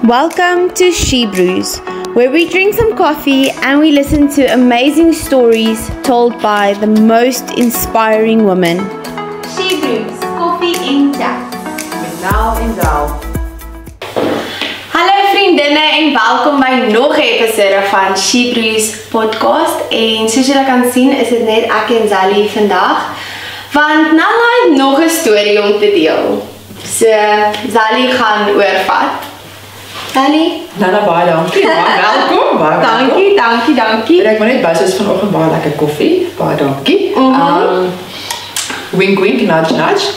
Welcome to She Brews, where we drink some coffee and we listen to amazing stories told by the most inspiring women. She Brews, koffie en chat. Met Nel en Zal. Hallo vriendinne en welkom by nog 'n episode van She Brews podcast. En soos julle kan sien, is dit net ek en Zali vandag, want Nala het nog 'n storie om te deel. So Zali gaan oorvat. Zali? Nana, baie dankie. Baie welkom. Dankie. Ek moet net bys is vanoggend baie lekker koffie. Baie dankie. Wink wink, nudge nudge.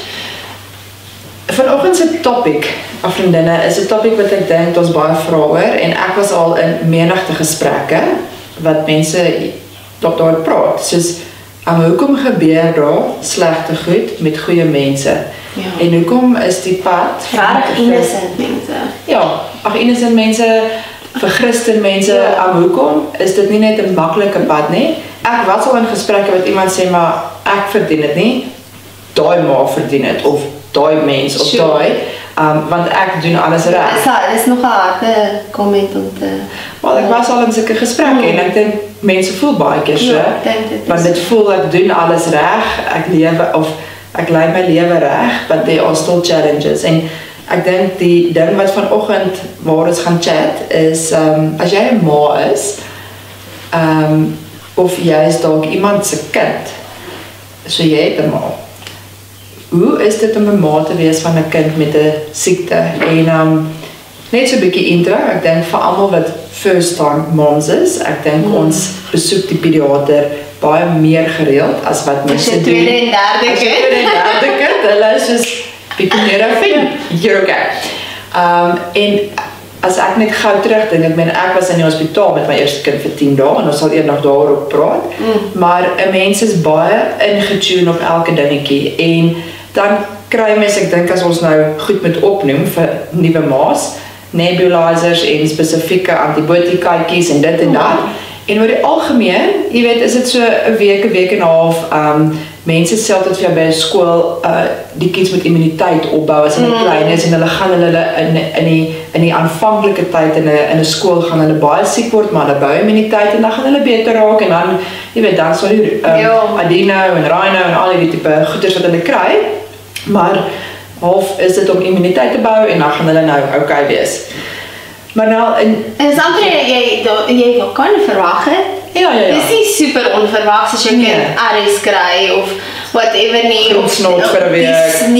Vanoggend se topic, vriendinne, is 'n topic wat ek dink ons baie vra oor en ek was al in menigte gesprekke wat mense daar praat. Soos hoekom gebeur daar slegte goed met goeie mense? Ja. En hoekom is die pad Regtig innocent mense. Ja, innocent mense, vir Christen mense, hoekom is dit nie net 'n maklike pad nie? Ek was al in gesprekke wat iemand sê, maar ek verdien dit nie, daai ma verdien dit, of daai mens, of daai, want ek doen alles reg. Dit is nog 'n harde comment om te... Maar ek was al in sulke gesprekke en ek dink mense voel baie keer so, want dit voel ek doen alles reg, ek lei my lewe reg, but there are still challenges. En ek dink die ding wat vanoggend waar ons gaan chat is, as jy 'n ma is, of jy is dalk iemand se kind, so jy het 'n ma. Hoe is dit om 'n ma te wees van 'n kind met 'n siekte? En net so 'n bietjie intro, ek dink vir almal wat first time moms is, ek dink ons besoek die pediater baie meer gereeld as wat mense doen. Tweede en derde kind, hulle is soos bietjie meer afin. You're okay. En as ek net gou terugdink, ek was in die hospitaal met my eerste kind vir 10 dae en ons sal eendag daarop praat. Maar 'n mens is baie ingetune op elke dingetjie en dan kry mense, ek dink as ons nou goed moet opnoem vir nuwe ma's, nebulizers en spesifieke antibiotikaatjies en dit en dat. En oor die algemeen, jy weet, is dit so 'n week en 'n half, mense sê altyd vir jou by skool, die kids moet immuniteit opbou as hulle klein is en hulle gaan hulle in die aanvanklike tyd in 'n skool gaan hulle baie siek word, maar hulle bou immuniteit en dan gaan hulle beter raak en dan, jy weet, dan sal die adeno en rhino en al die tipe goeders wat hulle kry, maar half is dit om immuniteit te bou en dan gaan hulle nou okay wees. Maar nou en Sandra, jy kan verwag het. Ja. Dis nie super onverwags as jy kind ARS kry of whatever nie. Grondsnood vir 'n week. En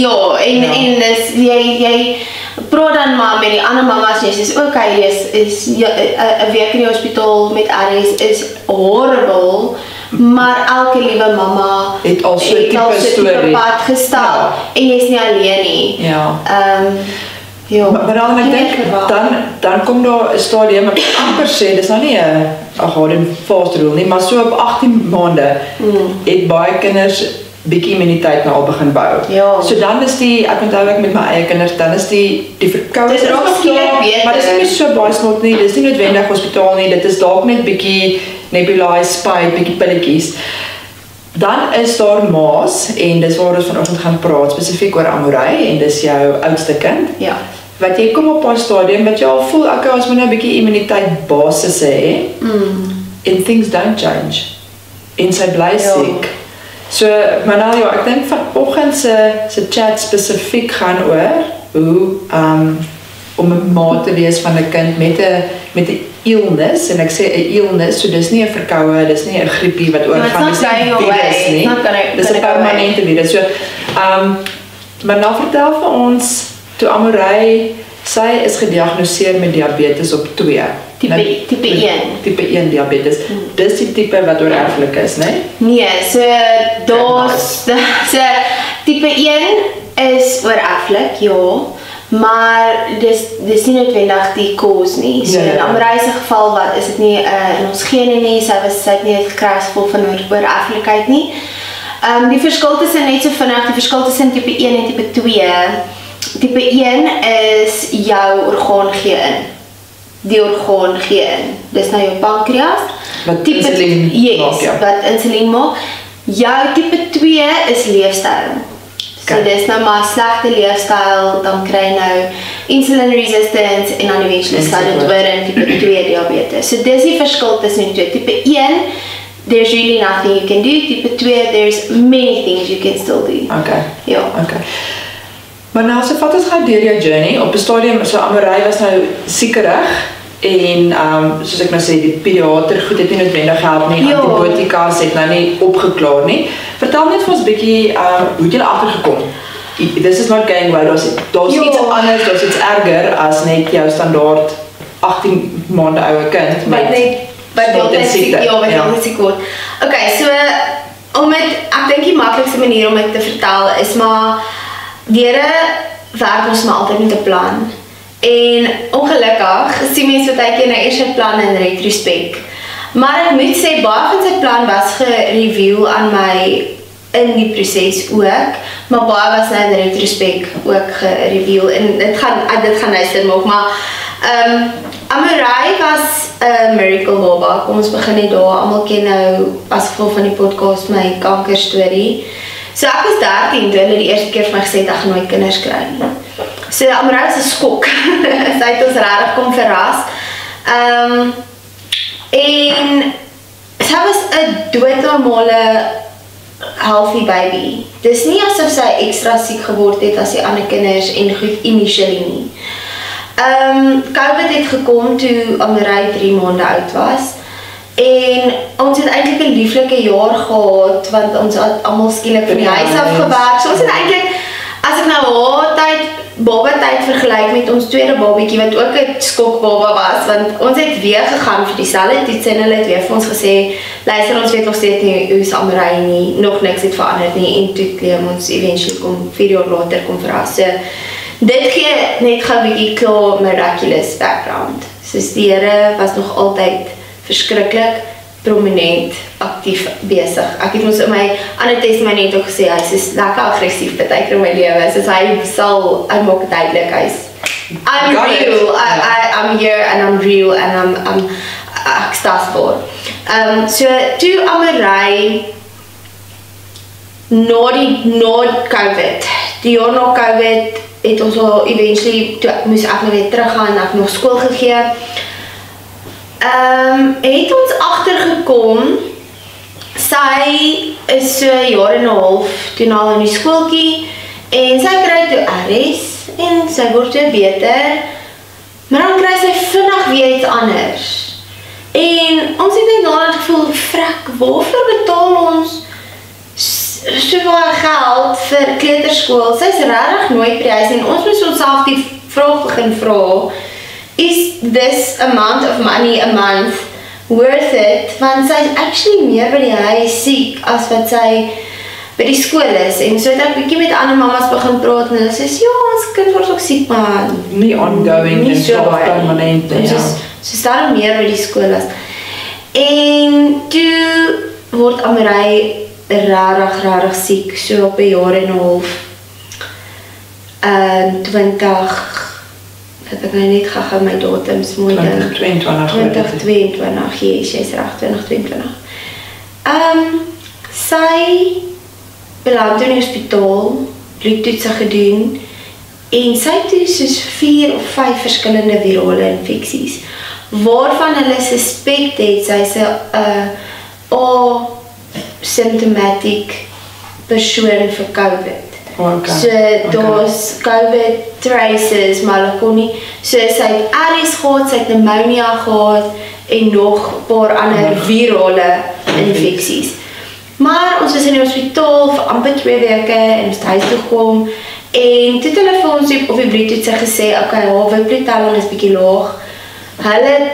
jy praat dan maar met die ander mamas, jy sê okay, is 'n week in die hospitaal met ARS is horrible. Maar elke liewe mamma het al so 'n tipe pad gestap en jy's nie alleen nie. Ja. Maar dan ek dink dan kom daar 'n stadium, ek amper sê dis nou nie 'n hard and fast rule nie, maar so op 18 maande het baie kinders bietjie immuniteit nou al begin bou. Ja. So dan is ek onthou ek met my eie kinders, dan is die verkoue is nog skielik beter. Maar dis nie so baie snot nie, dis nie noodwendig hospitaal nie, dit is dalk net bietjie nebulized spike, bietjie pilletjies. Dan is daar ma's en dis waar ons vanoggend gaan praat spesifiek oor Amorey en dis jou oudste kind. Ja. Wat jy kom op 'n stadium wat jy al voel ek as moet nou 'n bietjie immuniteit basis hê. And things don't change. En sy bly siek. So, maar nou ja, ek dink vanoggend se chat spesifiek gaan oor hoe om 'n ma te wees van 'n kind met 'n illness, en ek sê 'n illness, so dis nie 'n verkoue, dis nie 'n griepie wat oorgaan, dis nie 'n virus nie. Dis 'n permanente virus. So, maar nou vertel vir ons, toe Amorey, sy is gediagnoseer met diabetes op 2. Type 1. Type 1 diabetes. Dis die tipe wat oorerflik is, né? Nee, so type 1 is oorerflik, ja. Maar dis nie noodwendig die cause nie. So in Amorey se geval is dit nie in ons gene nie, sy het nie gekry as gevolg van oorerflikheid nie. Die verskil tussen net so vinnig, die verskil tussen type 1 en type 2. Type 1 is jou orgaan gee in. Die orgaan gee in. Dis nou jou pankreas. Wat insulien maak, wat insulien maak. Jou type 2 is leefstyl. So dis nou maar slegte leefstyl, dan kry nou insulin resistance en dan eventually sluit dit oor in tipe 2 diabetes. So dis die verskil tussen die twee. Tipe 1, there's really nothing you can do. Tipe 2, there's many things you can still do. Okay. Ja. Okay. Maar nou, so vat ons gou deur jou journey. Op 'n stadium, so Amarai was nou siekerig en soos ek nou sê, die pediater goed het nie noodwendig gehelp nie, antibiotikas het nou nie opgeklaar nie. Vertel net vir ons 'n bietjie, hoe het jy agtergekom? This is not going well, daar's iets anders, daar's iets erger as net jou standaard 18 maande oue kind met heeltyd siek word. Okay, so ek dink die maklikste manier om dit te vertel is maar deure werk ons maar altyd met 'n plan. En ongelukkig sien mense baie keer nou eers 'n plan in retrospek. Maar ek moet sê baie van sy plan was gereview aan my in die proses ook, maar baie was nou in retrospek ook gereview en dit gaan nou sin maak, maar Amarai was 'n miracle baba. Kom ons begin net daar. Almal ken nou as gevolg van die podcast my kanker storie. So ek was 13 toe hulle die eerste keer vir my gesê het ek gaan nooit kinders kry nie. So Amarai was 'n skok. Sy het ons regtig kom verras. En sy was 'n doodnormale healthy baby. Dis nie asof sy extra siek geword het as die ander kinders en goed initially nie. COVID het gekom toe Amarai 3 maande oud was. En ons het eintlik 'n lieflike jaar gehad want ons het almal skielik van die huis af gewerk. So ons het eintlik, as ek nou haar baba tyd vergelyk met ons tweede babietjie wat ook 'n skokbaba was, want ons het weer gegaan vir dieselfde toets en hulle het weer vir ons gesê, luister, ons weet nog steeds nie hoe's Amarai nie, nog niks het verander nie en toe claim ons eventually kom 4 jaar later kom verras. So dit gee net gou 'n bietjie klaar miraculous background. Soos die Here was nog altyd verskriklik prominent aktief besig. Ek het mos in my ander testament ook gesê hy is lekker aggressief baie keer in my lewe. So hy maak duidelik I'm real. I'm here and I'm real and ek staan voor. So toe Amarai na COVID. Die jaar na COVID het ons al eventually toe moes ek nou weer teruggaan, ek nog skool gegee. Het ons agtergekom, sy is so 'n jaar en 'n half toe na in die skooltjie en sy kry toe RS en sy word weer beter, maar dan kry sy vinnig weer iets anders. En ons het net daarna gevoel, frik, waarvoor betaal ons soveel geld vir kleuterskool? Sy is regtig nooit by die huis en ons moet onsself die vraag begin vra, is this amount of money a month worth it? Want sy is actually meer by die huis siek as wat sy by die skool is. En so het ek bietjie met ander mamas begin praat en hulle sê, ja, ons kind word ook siek, maar nie ongoing en so permanent. So daarom meer by die skool is. En toe word Amarai rarig siek, so op 'n jaar en 'n half. 20 ek nou net gou my datums mooi dink. 2022, jy's reg, 2022. Sy beland in die hospitaal, bloedtoetse gedoen en sy het toe soos 4 of 5 verskillende virale infeksies waarvan hulle suspek het sy's 'n asymptomatic persoon vir COVID. Okay. So daar's COVID traces, maar hulle kon nie, so sy het RS gehad, sy het pneumonia gehad en nog 'n paar ander virale infeksies. Maar ons was in die hospitaal vir amper 2 weke en ons het huis toe gekom en toe het hulle vir ons op die bloedtoets gesê, okay, haar bloedtelling is bietjie laag. Hulle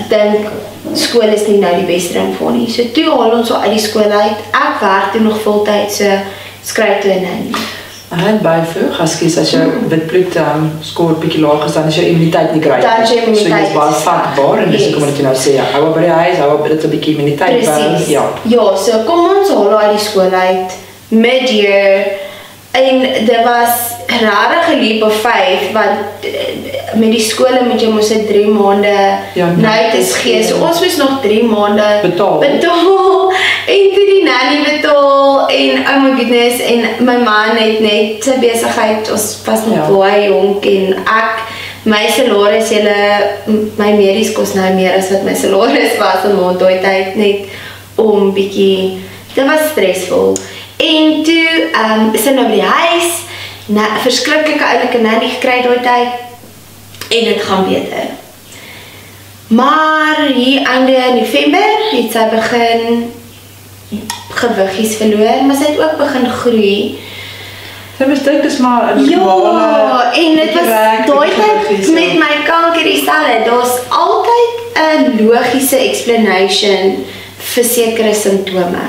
dink skool is nie nou die beste ding vir nie. So toe haal ons haar uit die skool uit. Ek werk toe nog voltyd, so skryf toe in. En byvoeg, as jou witbloed skoor bietjie laag is, dan is jou immuniteit nie great. Dan is jou immuniteit. So jy is baie vatbaar en dis hoekom ek nou sê, hou by die huis, hou dit 'n bietjie immuniteit bou. Ja, so kom ons haal haar uit die skool uit mid-year en dit was rare leap of faith, want met die skole moet jy mos 3 maande notice gee. So ons moes nog 3 maande betaal en toe die nanny betaal en oh my goodness, en my man het net sy besigheid, ons was nog baie jonk en ek my salaris, my medies kos nou meer as wat my salaris was 'n maand daai tyd net om bietjie, dit was stresvol. En toe is ek nou by die huis, 'n verskriklike oulike nanny gekry daai tyd en dit gaan beter. Maar hier einde November het sy begin gewiggies verloor, maar sy het ook begin groei. Sy misdink is maar 'n normale. Ja, en dit was daai tyd met my kanker dieselfde. Daar's altyd 'n logiese explanation vir sekere simptome.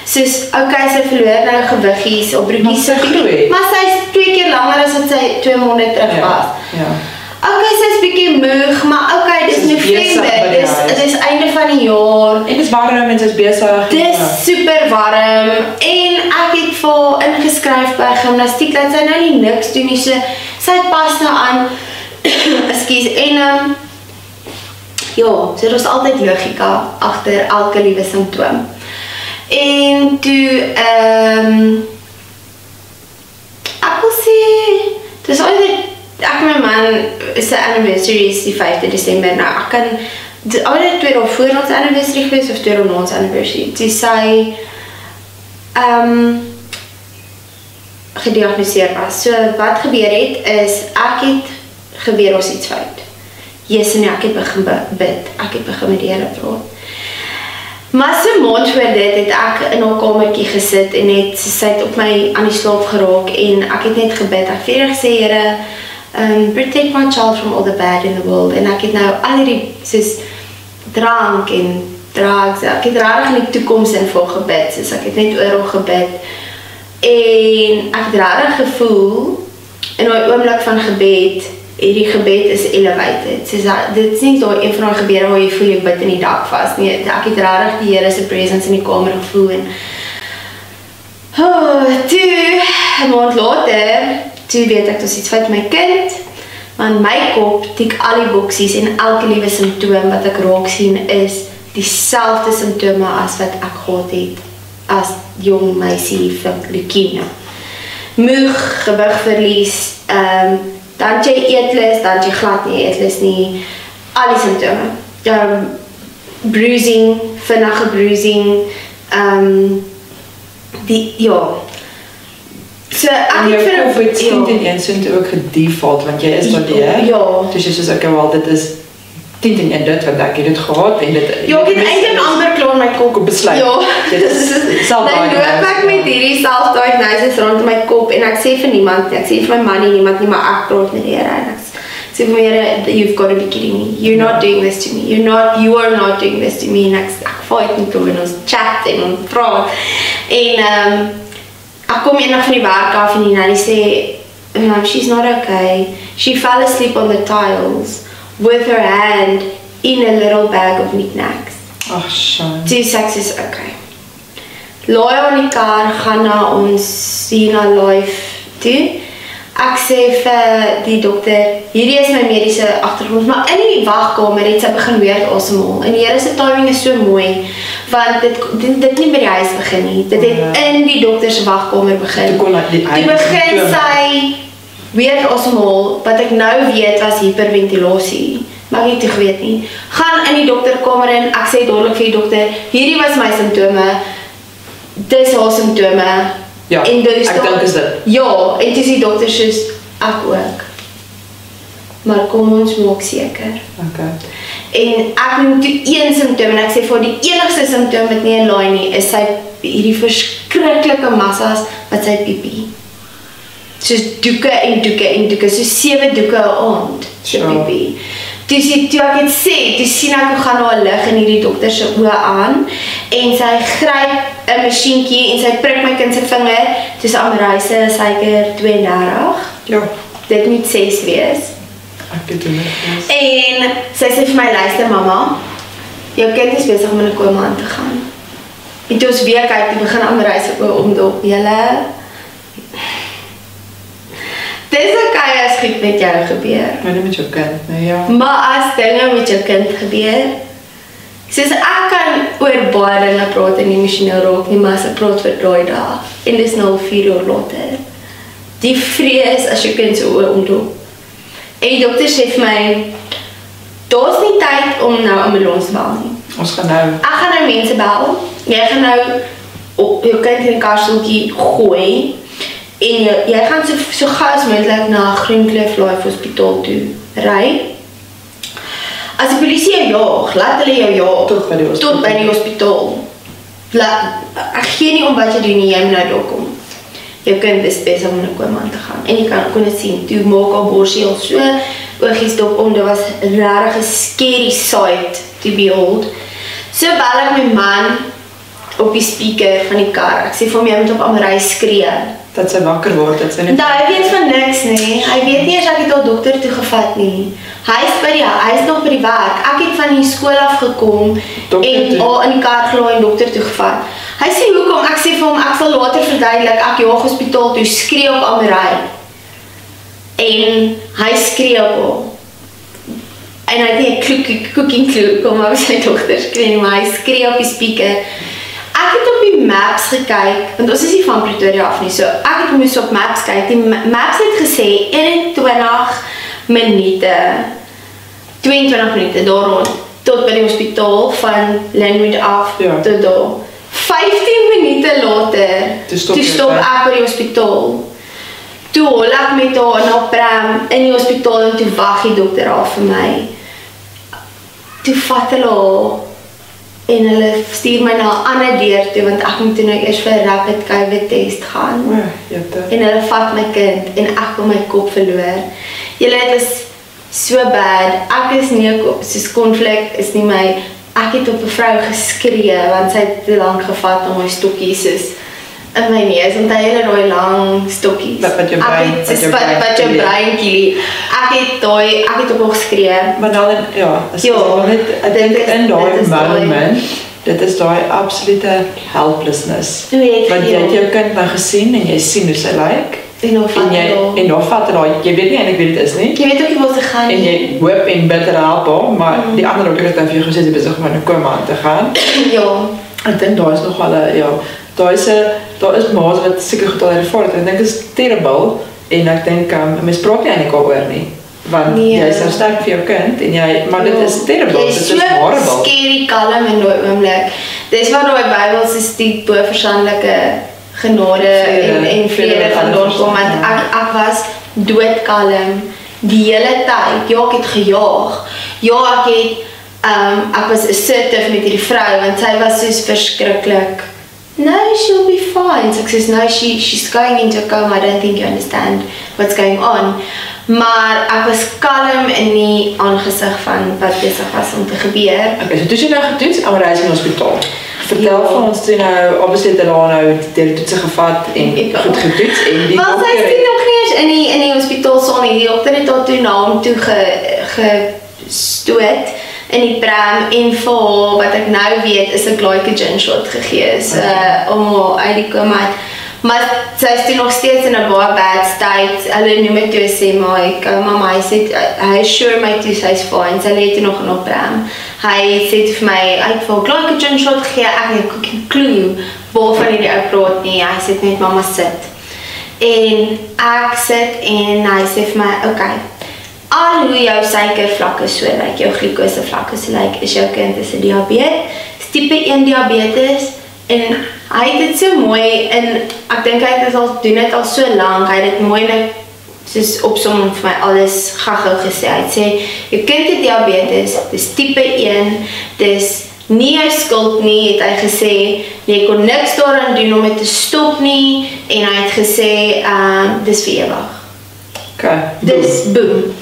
Soos, okay, sy verloor nou gewiggies op broekies, maar sy is 2 keer langer as wat sy 2 maande terug was. Ja. Okay, sy is bietjie moeg, maar okay, dis November, dis einde van die jaar. En dis warm en sy is besig. Dis super warm en ek het vir ingeskryf by gimnastiek dat sy nou nie niks doen nie, so sy pas nou aan. Ekskuus, en ja, so daar's altyd logika agter elke liewe simptoom. En toe ek wil sê dis altyd ek en my man se anniversary is die 5de Desember. Nou ek kan altyd 2 dae voor ons anniversary gewees of 2 dae na ons anniversary. Toe sy gediagnoseer was. So wat gebeur het is ek het geweet ons iets fout. Jesus en ek het begin bid. Ek het begin met die Here praat. Maar so 'n maand voor dit het ek in haar kamertjie gesit en sy het op my aan die slaap geraak en ek het net gebid. Ek het vir gesê, Here, protect my child from all the bad in the world. En ek het nou al die soos drank en drugs, ek het regtig in die toekoms in vir gebid, soos ek het net oor haar gebid. En ek het regtig gevoel in daai oomblik van gebed, hierdie gebed is elevated. Soos dit is nie daai een van daai gebede waar jy voel jy bid in die dak vas nie. Ek het regtig die Here se presence in die kamer gevoel en toe 'n maand later, toe weet ek dis iets fout met my kind. Want my kop tik al die boksies en elke liewe simptoom wat ek raak sien is dieselfde simptome as wat ek gehad het as jong meisie vir leukemie. Moeg, gewigverlies, dan jy eetlus, dan jy glad nie eetlus nie, al die simptome. Bruising, vinnige bruising, so ek het vir COVID-19 so toe ook gedefault, want jy is daar die, ja. Dus jy soos ek wel, dit is 10 en dit, want ek het dit gehad, en dit... Ja, ek het eintlik amper klaar my kop besluit. Ja, dit is dan loop ek met hierdie self-diagnosis rondom my kop, en ek sê vir niemand nie, ek sê vir my man nie, niemand nie, maar ek praat met die Here, en ek sê vir my Here, you've got to be kidding me, you're not doing this to me, you are not doing this to me, en ek fight met hom, en ons chat, en ons praat, en ek kom eendag van die werk af, en die nanny sê, she's not okay, she fell asleep on the tiles, with her hand in a little bag of knickknacks. Ag, shame. Toe sê ek soos, okay. Laai aan die kar, gaan na ons Sina Life toe. Ek sê vir die dokter, hierdie is my mediese agtergrond, maar in die wagkamer het sy begin weer asemhaal. En die Here se timing is so mooi, want dit nie by die huis begin nie. Dit het in die dokter se wagkamer begin. Toe begin sy weer asemhaal, wat ek nou weet was hyperventilasie, maar ek het nie geweet nie. Gaan in die dokterkamer in, ek sê dadelik vir die dokter, hierdie was my simptome, dis haar simptome, ja, en ek dink is dit. Ja, en dis die dokter soos, ek ook. Maar kom ons maak seker. Okay. En ek noem toe een simptoom, en ek sê vir die enigste simptoom wat nie 'n laai nie, is sy hierdie verskriklike massas wat sy piepie. Soos doeke en doeke en doeke, so 7 doeke 'n aand, so piepie. Toe ek het sê, toe sien ek hoe gaan haar lig in hierdie dokter se oë aan, en sy gryp 'n masjienkie en sy prik my kind se vinger, dis Amreise suiker 32. Ja. Dit moet 6 wees. Ek het dit net. En sy sê vir my, luister mamma, jou kind is besig om in 'n koma aan te gaan. En toe ons weer kyk, toe begin Amreise oë omdop, julle. Dis okay as goed met jou gebeur. Maar nie met jou kind, nee, ja. Maar as dinge met jou kind gebeur, soos ek kan oor baie dinge praat en emosioneel raak nie, maar as ek praat vir daai dag, en dis nou 4 uur later, die vrees as jou kind so oor omdop, En die dokter sê vir my, daar's nie tyd om nou ambulans te bel nie. Ons gaan nou. Ek gaan nou mense bel. Jy gaan nou op jou kind in 'n karstoeltjie gooi en jy gaan so gou as moontlik na Groenkloof Life Hospitaal toe ry. As die polisie jou jaag, laat hulle jou jaag tot by die hospitaal. Ek gee nie om wat jy doen nie, jy moet nou daar kom. Jou kind is besig om in 'n koma te gaan. En jy kon dit sien, toe maak haar borsie al so oogies dop om, dit was regtig 'n scary sight to behold. So bel ek my man op die speaker van die kar. Ek sê vir hom, jy moet op Amarai skree. Dat sy wakker word, dat sy net... Hy weet van niks nie. Hy weet nie eers ek het al dokter toe gevat nie. Hy is nog by die werk. Ek het van die skool af gekom en al in die kar gelaai en dokter toe gevat. Hy sê hoekom? Ek sê vir hom, ek sal later verduidelik, ek jaag hospitaal toe, skree op Amarai. En hy skree op hom. En hy het nie 'n cooking clue, kom maar sy dogter skree, maar hy skree op die speaker. Ek het op die maps gekyk, want ons is nie van Pretoria af nie, so ek het moes op maps kyk. Die maps het gesê 21 minute, 22 minute daar rond, tot by die hospitaal van Lynnwood af tot daar. 15 minute later, toe stop ek by die hospitaal. Toe hol ek met haar na pram in die hospitaal en toe wag die dokter af vir my. Toe vat hulle haar en hulle stuur my na 'n ander deur toe, want ek moet toe nou eers vir 'n rapid COVID test gaan. En hulle vat my kind en ek wil my kop verloor. Julle, het is so bad. Ek is nie soos konflik is nie my. Ek het op 'n vrou geskree want sy het te lank gevat om my stokkies in my neus, want hy het daai lang stokkies. Wat jou brein kielie. Ek het op haar geskree. Maar dan, ek dink in daai moment, dit is daai absolute helplessness. Want jy het jou kind nou gesien en jy sien hoe sy lyk. En nog vat hulle, jy weet nie eintlik wie dit is nie. Jy weet ook nie waar sy gaan nie. En jy hoop en bid hulle help haar, maar die ander dokter het dan vir jou gesê, sy besig om in 'n koma te gaan. Ek dink daar is nog wel daar is maas wat seker goed al ervaar het. Ek dink dit is terrible en ek dink mens praat nie eintlik oor nie. Want jy is nou sterk vir jou kind en maar dit is terrible, dit is horrible. Jy is so scary kalm in daai oomblik. Dis waar daai Bybel se die bo-verstandelike genade en vrede vandaan kom, want ek was doodkalm die hele tyd. Ja, ek het gejaag. Ja, ek was assertive met hierdie vrou, want sy was soos verskriklik. No, she'll be fine. So ek sê, no, she's going into a coma. I don't think you understand what's going on. Maar ek was kalm in die aangesig van wat besig was om te gebeur. Okay, so toe sy nou getoets, Amarai in die hospitaal. Vertel vir ons toe nou, obviously het hulle nou die toetse gevat en goed getoets en die dokter... Wel, sy is nog nie eens in die hospitaal saam nie. Die dokter het haar toe na hom toe gestoot in die pram en vir haar, wat ek nou weet, is 'n glycogen shot gegee om haar uit die koma uit. Maar sy is toe nog steeds in 'n baie bad state. Hulle noem het toe sê, maar hy sê, hy sure my toe sy's fine. Sy lê toe nog in haar pram. Hy sê vir my, hy het vir haar glycogen shot gegee, ek het geen clue waarvan hierdie ou praat nie. Hy sê net, mama sit. En ek sit en hy sê vir my, okay, al hoe jou suikervlakke so lyk, jou glikosevlakke so lyk, is jou kind is 'n diabetes, tipe 1 diabetes, en hy het dit so mooi, en ek dink hy doen dit al so lank, hy het dit mooi net, soos opsom vir my alles gaga gesê, hy het sê, jou kind het diabetes, dis tipe 1, dis nie jou skuld nie, het hy gesê, jy kon niks daaraan doen om dit te stop nie, en hy het gesê, dis vir ewig. Okay. Dis boom.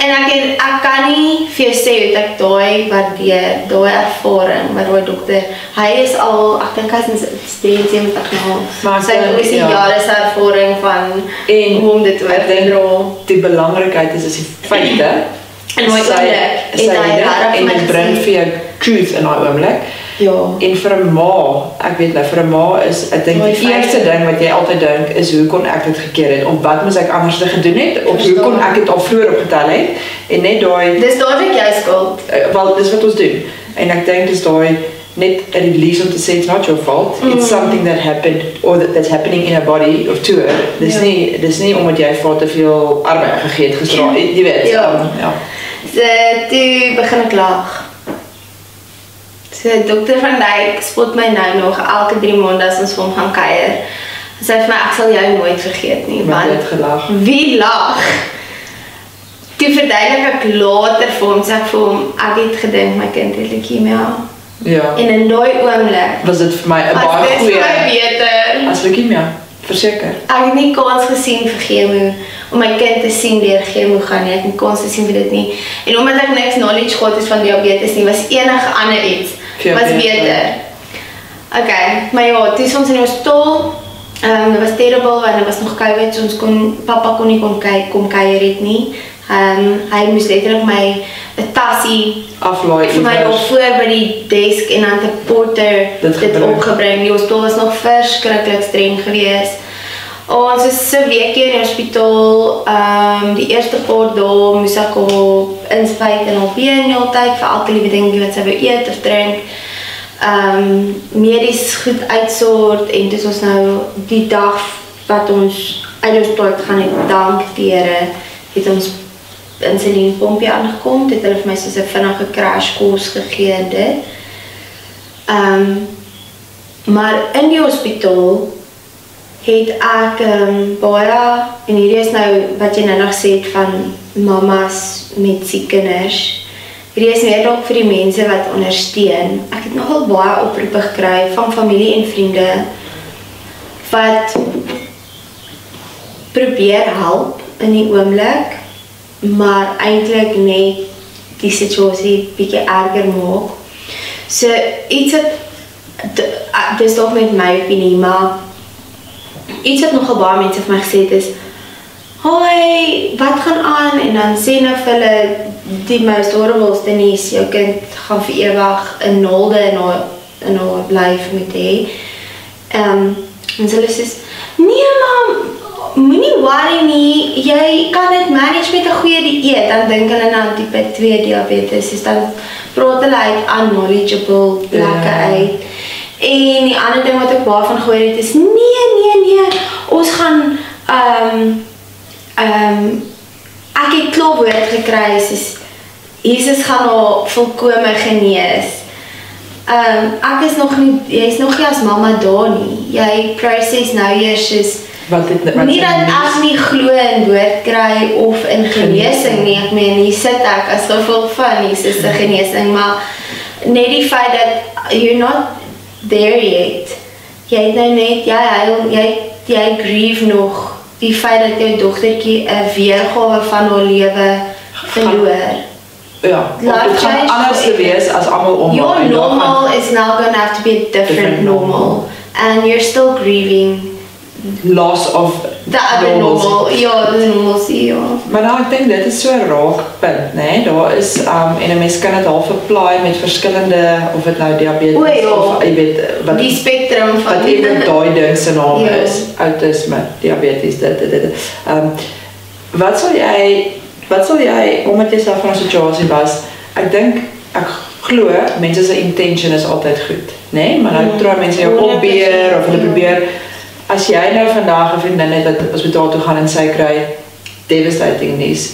En ek kan nie vir jou sê hoe ek daai waardeer, daai ervaring met daai dokter. Hy is al, ek dink hy is 73 nou. Maar sy het die jare se ervaring van om dit te dra. Die belangrikheid is die feite. En my oomblik. En dit bring vir jou truth in daai oomblik. Ja. En vir 'n ma, ek weet nou, vir 'n ma is, ek dink die eerste ding wat jy altyd dink is, hoe kon ek dit gekeer het, of wat moes ek anders gedoen het, of hoe kon ek dit al vroeër opgetel het, en net daai... Dis dadelik jou skuld. Wel, dis wat ons doen, en ek dink dis daai net 'n release om te sê it's not your fault. It's something that happened or that's happening in a body of two. Dis nie omdat jy vir te veel arbeid gegee het gister, jy weet. Ja. So toe begin ek lag. So Dr. van Dijk spot my nou nog elke 3 maande as ons vir hom gaan kuier. Hy sê vir my ek sal jou nooit vergeet nie, want het gelag. Wie lag? Toe verduidelik ek later vir hom, sê ek vir hom, ek het gedink my kind het leukemie. Ja. En in daai oomblik was dit vir my 'n baie goeie beter as leukemie, verseker. Ek het nie kans gesien vir chemo om my kind te sien deur chemo gaan nie. Ek het nie kans gesien vir dit nie. En omdat ek niks knowledge gehad het van diabetes nie, was enige ander iets was beter. Okay, maar ja, toe is ons in die hospitaal. Dit was terrible want dit was nog COVID, so papa kon nie kom kuier het nie. Hy moes letterlik my 'n tassie aflaai vir my nog voor by die desk en dan 'n porter dit opgebring. Die hospitaal was nog verskriklik streng geweest. Ons is so weekie in die hospitaal. Die eerste paar dae moes ek al inspuit in haar been die hele tyd vir elke liewe dingetjie wat sy wou eet of drink. Medies goed uitsort en dis ons nou die dag wat ons uit die hospitaal gaan het, dank die Here, het ons insulienpompie aangekom, het hulle vir my soos 'n vinnige crash course gegee en dit. Maar in die hospitaal het ek baie, en hierdie is nou wat jy nou nog sê het van mamas met siek kinders. Hierdie is meer dalk vir die mense wat ondersteun. Ek het nogal baie oproepe gekry van familie en vriende wat probeer help in die oomblik, maar eintlik net die situasie bietjie erger maak. So iets wat dis dalk met my opinie, maar iets wat nogal baie mense vir my gesê het is, hoi, wat gaan aan? En dan sê nou vir hulle die most horrible Denise, jou kind gaan vir ewig 'n naalde in haar lyf moet hê. En so hulle sê, nee mam, moenie worry nie, jy kan dit manage met 'n goeie dieet. Dan dink hulle nou tipe 2 diabetes, dus dan praat hulle uit unknowledgeable plekke uit. En die ander ding wat ek baie van gehoor het is, nee, ons gaan ek het klopwoord gekry, soos Jesus gaan haar volkome genees. Ek is nog nie, jy is nog nie as mamma daar nie. Jy proses nou eers soos nie dat ek nie glo in woord kry of in genesing nie. Ek meen, hier sit ek as gevolg van Jesus se genesing, maar net die feit dat you're not there yet. Jy het nou net, jy grieve nog die feit dat jou dogtertjie 'n weergawe van haar lewe verloor. Ja, dit gaan anders te wees as almal om. Your normal is now going to have to be a different normal. And you're still grieving loss of the other normal. Ja, die normalsie, ja. Maar nou, ek dink dit is so 'n raakpunt, né? Daar is en 'n mens kan dit half apply met verskillende, of dit nou diabetes of jy weet wat die spektrum van wat even daai ding se naam is, autisme, diabetes, dit. Wat sal jy omdat jy self van 'n situasie was, ek glo mense se intention is altyd goed, né? Maar nou probeer mense jou opbeer of hulle probeer. As jy nou vandag 'n vriendin het wat hospitaal toe gaan en sy kry devastating nuus,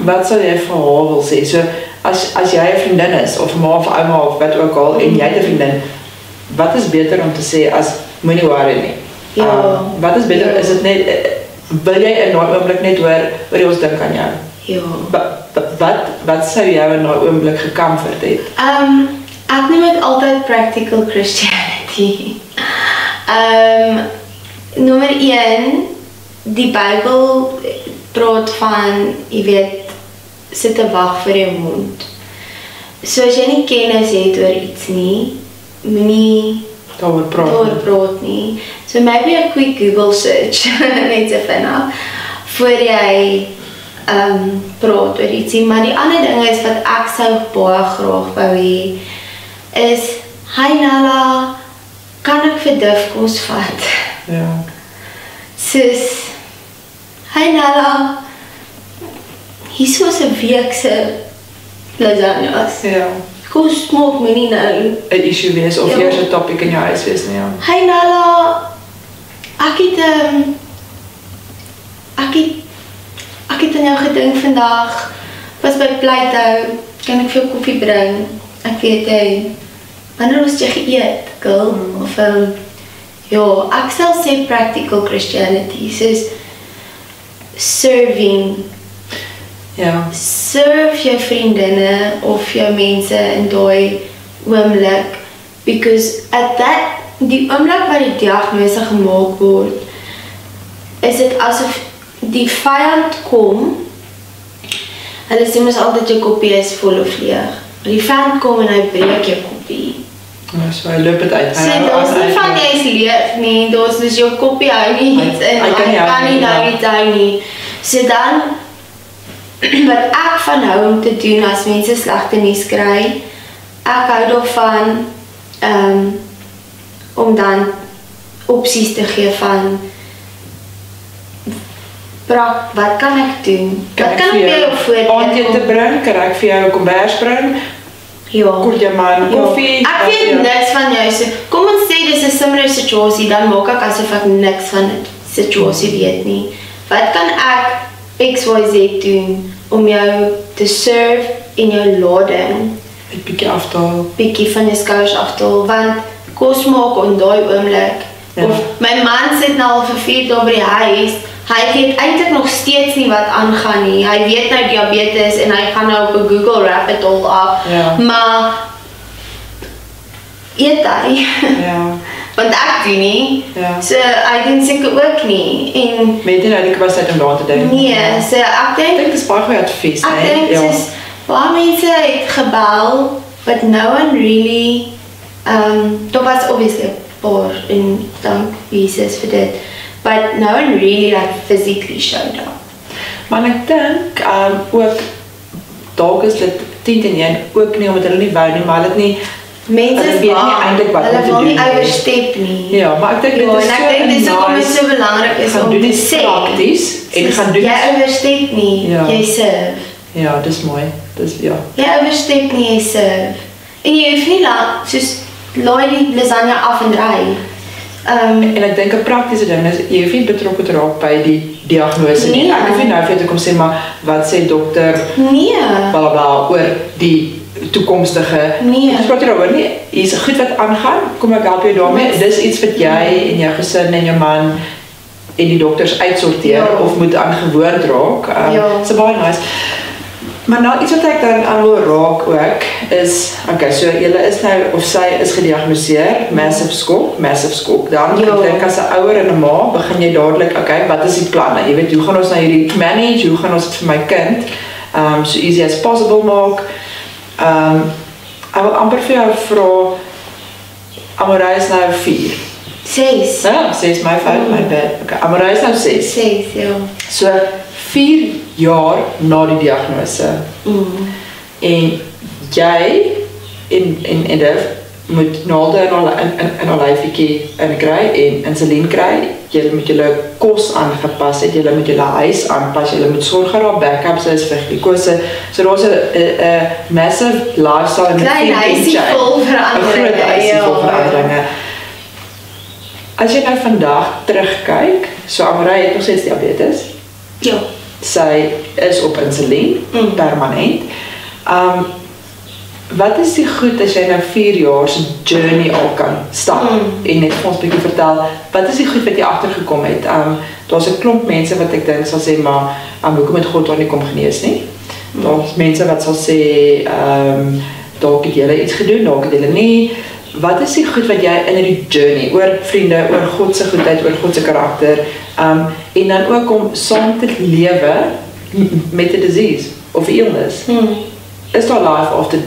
wat sal jy vir haar wil sê? So as jy 'n vriendin is of ma of ouma of wat ook al en jy het 'n vriendin, wat is beter om te sê as moenie worry nie? Ja. Wat is beter? Is dit net wil jy in daai oomblik net hoor ons dink aan jou? Ja. Wat sou jou in daai oomblik gecomfort het? Ek noem dit altyd practical Christianity. Nommer 1, die Bybel praat van, jy weet, sit te wag vir jou mond. So as jy nie kennis het oor iets nie, moenie daaroor praat nie. So maybe a quick Google search, net so vinnig, voor jy praat oor ietsie. Maar die ander ding is wat ek sou baie graag wou hê, is, hi Nala, kan ek vir difkos vat? Ja. Sis, hi Nala, hier is 'n week se lasagnas. Ja. kos maak my nie nou 'n issue wees of eers 'n topic in jou huis wees nie. Ja. Hey Nala, ek het aan jou gedink vandag, was by Pleithou, kan ek vir jou koffie bring? Ek weet jy, wanneer ons jy geëet, girl? Of, ja, ek sal sê practical Christianity, soos serving. Ja. Serve jou vriendinne of jou mense in daai oomblik, because at die oomblik waar die diagnose gemaak word, is dit asof die vyand kom. Hulle sê mos altyd jou koppie is vol of leeg. Die vyand kom en hy breek jou koppie. Ja, so hy loop dit uit. So daar's nie van jy is leeg nie, daar's dus jou koppie hou nie iets in, hy kan nie nou iets hou nie. So dan, wat ek van hou om te doen as mense slegte nuus kry, ek hou daarvan om dan opsies te gee van wat kan ek doen? Wat kan ek vir jou voorneem? Aandete te bring, kan ek vir jou 'n kombers bring? Ja. Koop jy maar 'n koffie? Ek weet niks van jou. So, kom ons sê dis 'n similar situasie, dan maak ek asof ek niks van die situasie weet nie. Wat kan ek XYZ doen om jou te serve in jou lading? 'n bietjie aftaal. Bietjie van jou skouers aftaal, want kos maak op daai oomblik. Ja. Of my man sit nou al vir 4 dae by die huis. Hy weet eintlik nog steeds nie wat aangaan nie. Hy weet nou diabetes en hy gaan nou op 'n Google Rapid All af. Ja. Maar eet hy. Ja. Want ek doen nie. Ja. So hy doen seker ook nie. En weet jy nou die kapasiteit om daar te dink? Nee, so ek dink dit is baie goeie advies, hè. Ek dink soos baie mense het gebel, but no one really daar was obviously paar en dank Jesus vir dit. But no one really like physically showed up. Maar ek dink ook dalk is dit 10-1 ook nie omdat hulle nie wou nie, maar hulle het nie mense weet nie eintlik wat om te doen. Hulle wil nie overstep nie. Ja, maar ek dink dit is so. En ek dink dis hoekom dit so belangrik is om te sê prakties en gaan doen. Jy overstep nie, jy serve. Ja, dis mooi. Dis ja. Jy overstep nie, jy serve. En jy hoef nie lank soos laai die lasagne af en ry. En ek dink 'n praktiese ding is jy hoef nie betrokke te raak by die diagnose nie. Nee. Ek hoef nie nou vir jou te kom sê maar wat sê dokter? Nee. Bla oor die toekomstige. Nee. Ons praat hieroor nie. Hier's goed wat aangaan. Kom ek help jou daarmee. Dis iets wat jy en jou gesin en jou man en die dokters uitsorteer of moet aangewoond raak. So baie nice. Maar nou iets wat ek dan aan wil raak ook is, okay, so julle is nou, of sy is gediagnoseer, massive skok, dan ek dink as 'n ouer en 'n ma, begin jy dadelik, okay, wat is die planne? Jy weet, hoe gaan ons nou hierdie manage, hoe gaan ons dit vir my kind so easy as possible maak? Ek wil amper vir jou vra, Amorey is nou 4. 6. Ja, 6, my fout, my bad. Okay, Amorey is nou 6. 6, ja. So, 4 jaar na die diagnose. En jy en Dev moet naalde in haar lyfietjie inkry en insulien kry. Jy moet julle kos aangepas het, jy moet julle huis aanpas, jy moet sorg dat daar backups is vir glikose. So daar's 'n massive lifestyle en klein huisie vol veranderinge. As jy nou vandag terugkyk, so Amorey het nog steeds diabetes. Ja. Sy is op insulien permanent. Wat is die goed as jy nou 4 jaar se journey al kan stap en net vir ons 'n bietjie vertel, wat is die goed wat jy agtergekom het? Daar's 'n klomp mense wat ek dink sal sê maar hoekom het God haar nie kom genees nie? Daar's mense wat sal sê dalk het jy iets gedoen, dalk het jy nie. Wat is die goed wat jy in die journey oor vriende, oor God se goedheid, oor God se karakter en dan ook om saam te lewe met 'n disease of illness? Is daar life after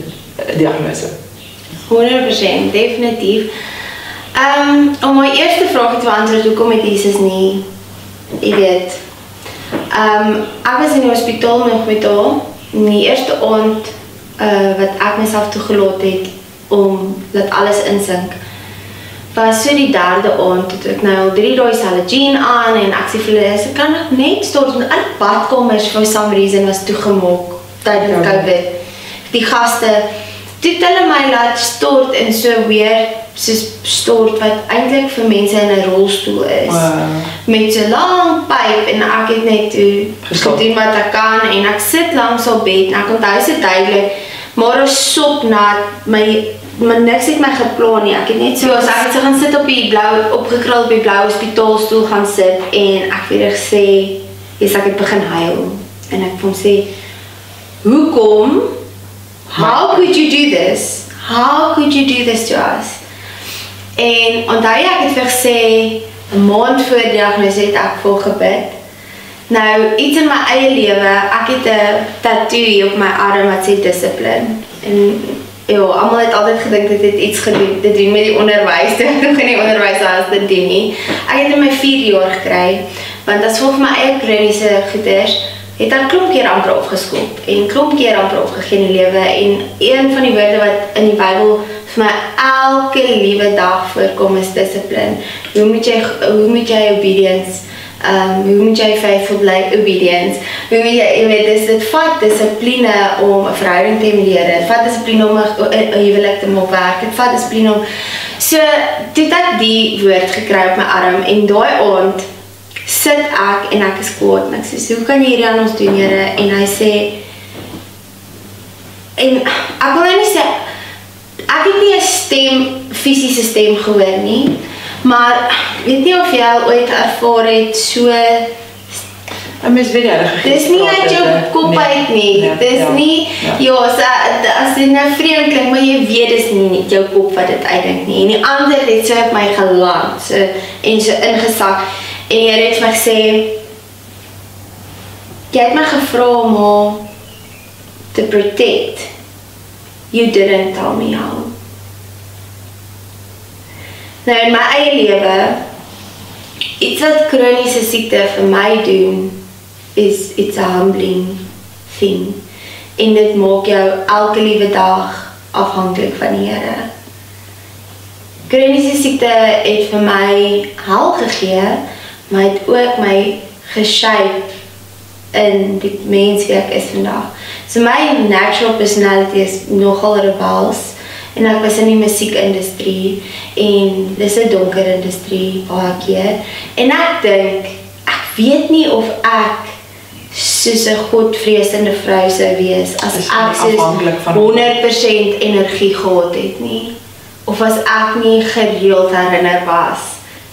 diagnose? 100%, definitief. Om my eerste vraag te beantwoord, hoekom het Jesus nie, jy weet. Ek was in die hospitaal nog met haar, in die eerste aand wat ek myself toegelaat het, dat alles insink, was so die 3de aand, het ek nou al 3 dae Salagene aan, en ek sê vir hulle, ek kan nog net stort, en alle badkamers for some reason was toegemaak, tydens COVID. Die gaste, toe het hulle my laat stort in so weer soos stort wat eintlik vir mense in 'n rolstoel is. Met so lang pyp en ek het net toe gedoen wat ek kan en ek sit langs op bed en ek onthou so duidelik, maar is sopnat, maar niks het my geplan nie. Ek het net so ek het so gaan sit op die opgekrul op die blou hospitaalstoel gaan sit en ek het gesê, ek het begin huil en ek kon sê, hoekom? How could you do this? How could you do this to us? En onthou ek het vir gesê, 'n maand voor die diagnose het ek vol gebid. Nou, iets in my eie lewe, ek het 'n tattoo op my arm wat sê discipline. En ja, almal het altyd gedink dit het iets gedoen met die onderwys, toe ek nog in die onderwys was, dit doen nie. Ek het in my 4 jaar gekry, want as volgens my eie kroniese goeders, het ek klomp keer amper afgeskop en klomp keer amper afgegee in die lewe en een van die woorde wat in die Bybel vir my elke liewe dag voorkom is discipline. Hoe moet jy obedience, hoe moet jy faithful bly, obedience, hoe moet jy weet, dit vat dissipline om 'n verhouding te leer, dit vat dissipline om 'n huwelik te maak werk, dit vat dissipline om, so, toe het ek die woord gekry op my arm en daai aand sit ek en ek is kwaad en ek sê, hoe kan jy hierdie aan ons doen, Here? En hy sê, en ek wil nie sê, ek het nie 'n stem, fisiese stem gehoor nie, maar weet nie of jy al ooit ervaar het so, dis nie uit jou kop uit nie, dis nie, as dit nou vreemd klink, maar jy weet dis nie net jou kop wat dit uitdink nie, en die ander het so op my geland, en so ingesak, en die Here het my gesê, jy het my gevra om to protect, you didn't tell me how. Nou in my eie lewe, iets wat kroniese siekte vir my doen, it's a humbling thing. En dit maak jou elke liewe dag afhanklik van die Here. Kroniese siekte het vir my hel gegee, maar het ook my geshape in die mens wie ek is vandag. So my natural personality is nogal rebels en ek was in die musiekindustrie en dis 'n donker industrie baie keer en ek dink, ek weet nie of ek soos 'n godvreesende vrou sou wees as ek soos 100% energie gehad het nie, of as ek nie gereeld herinner was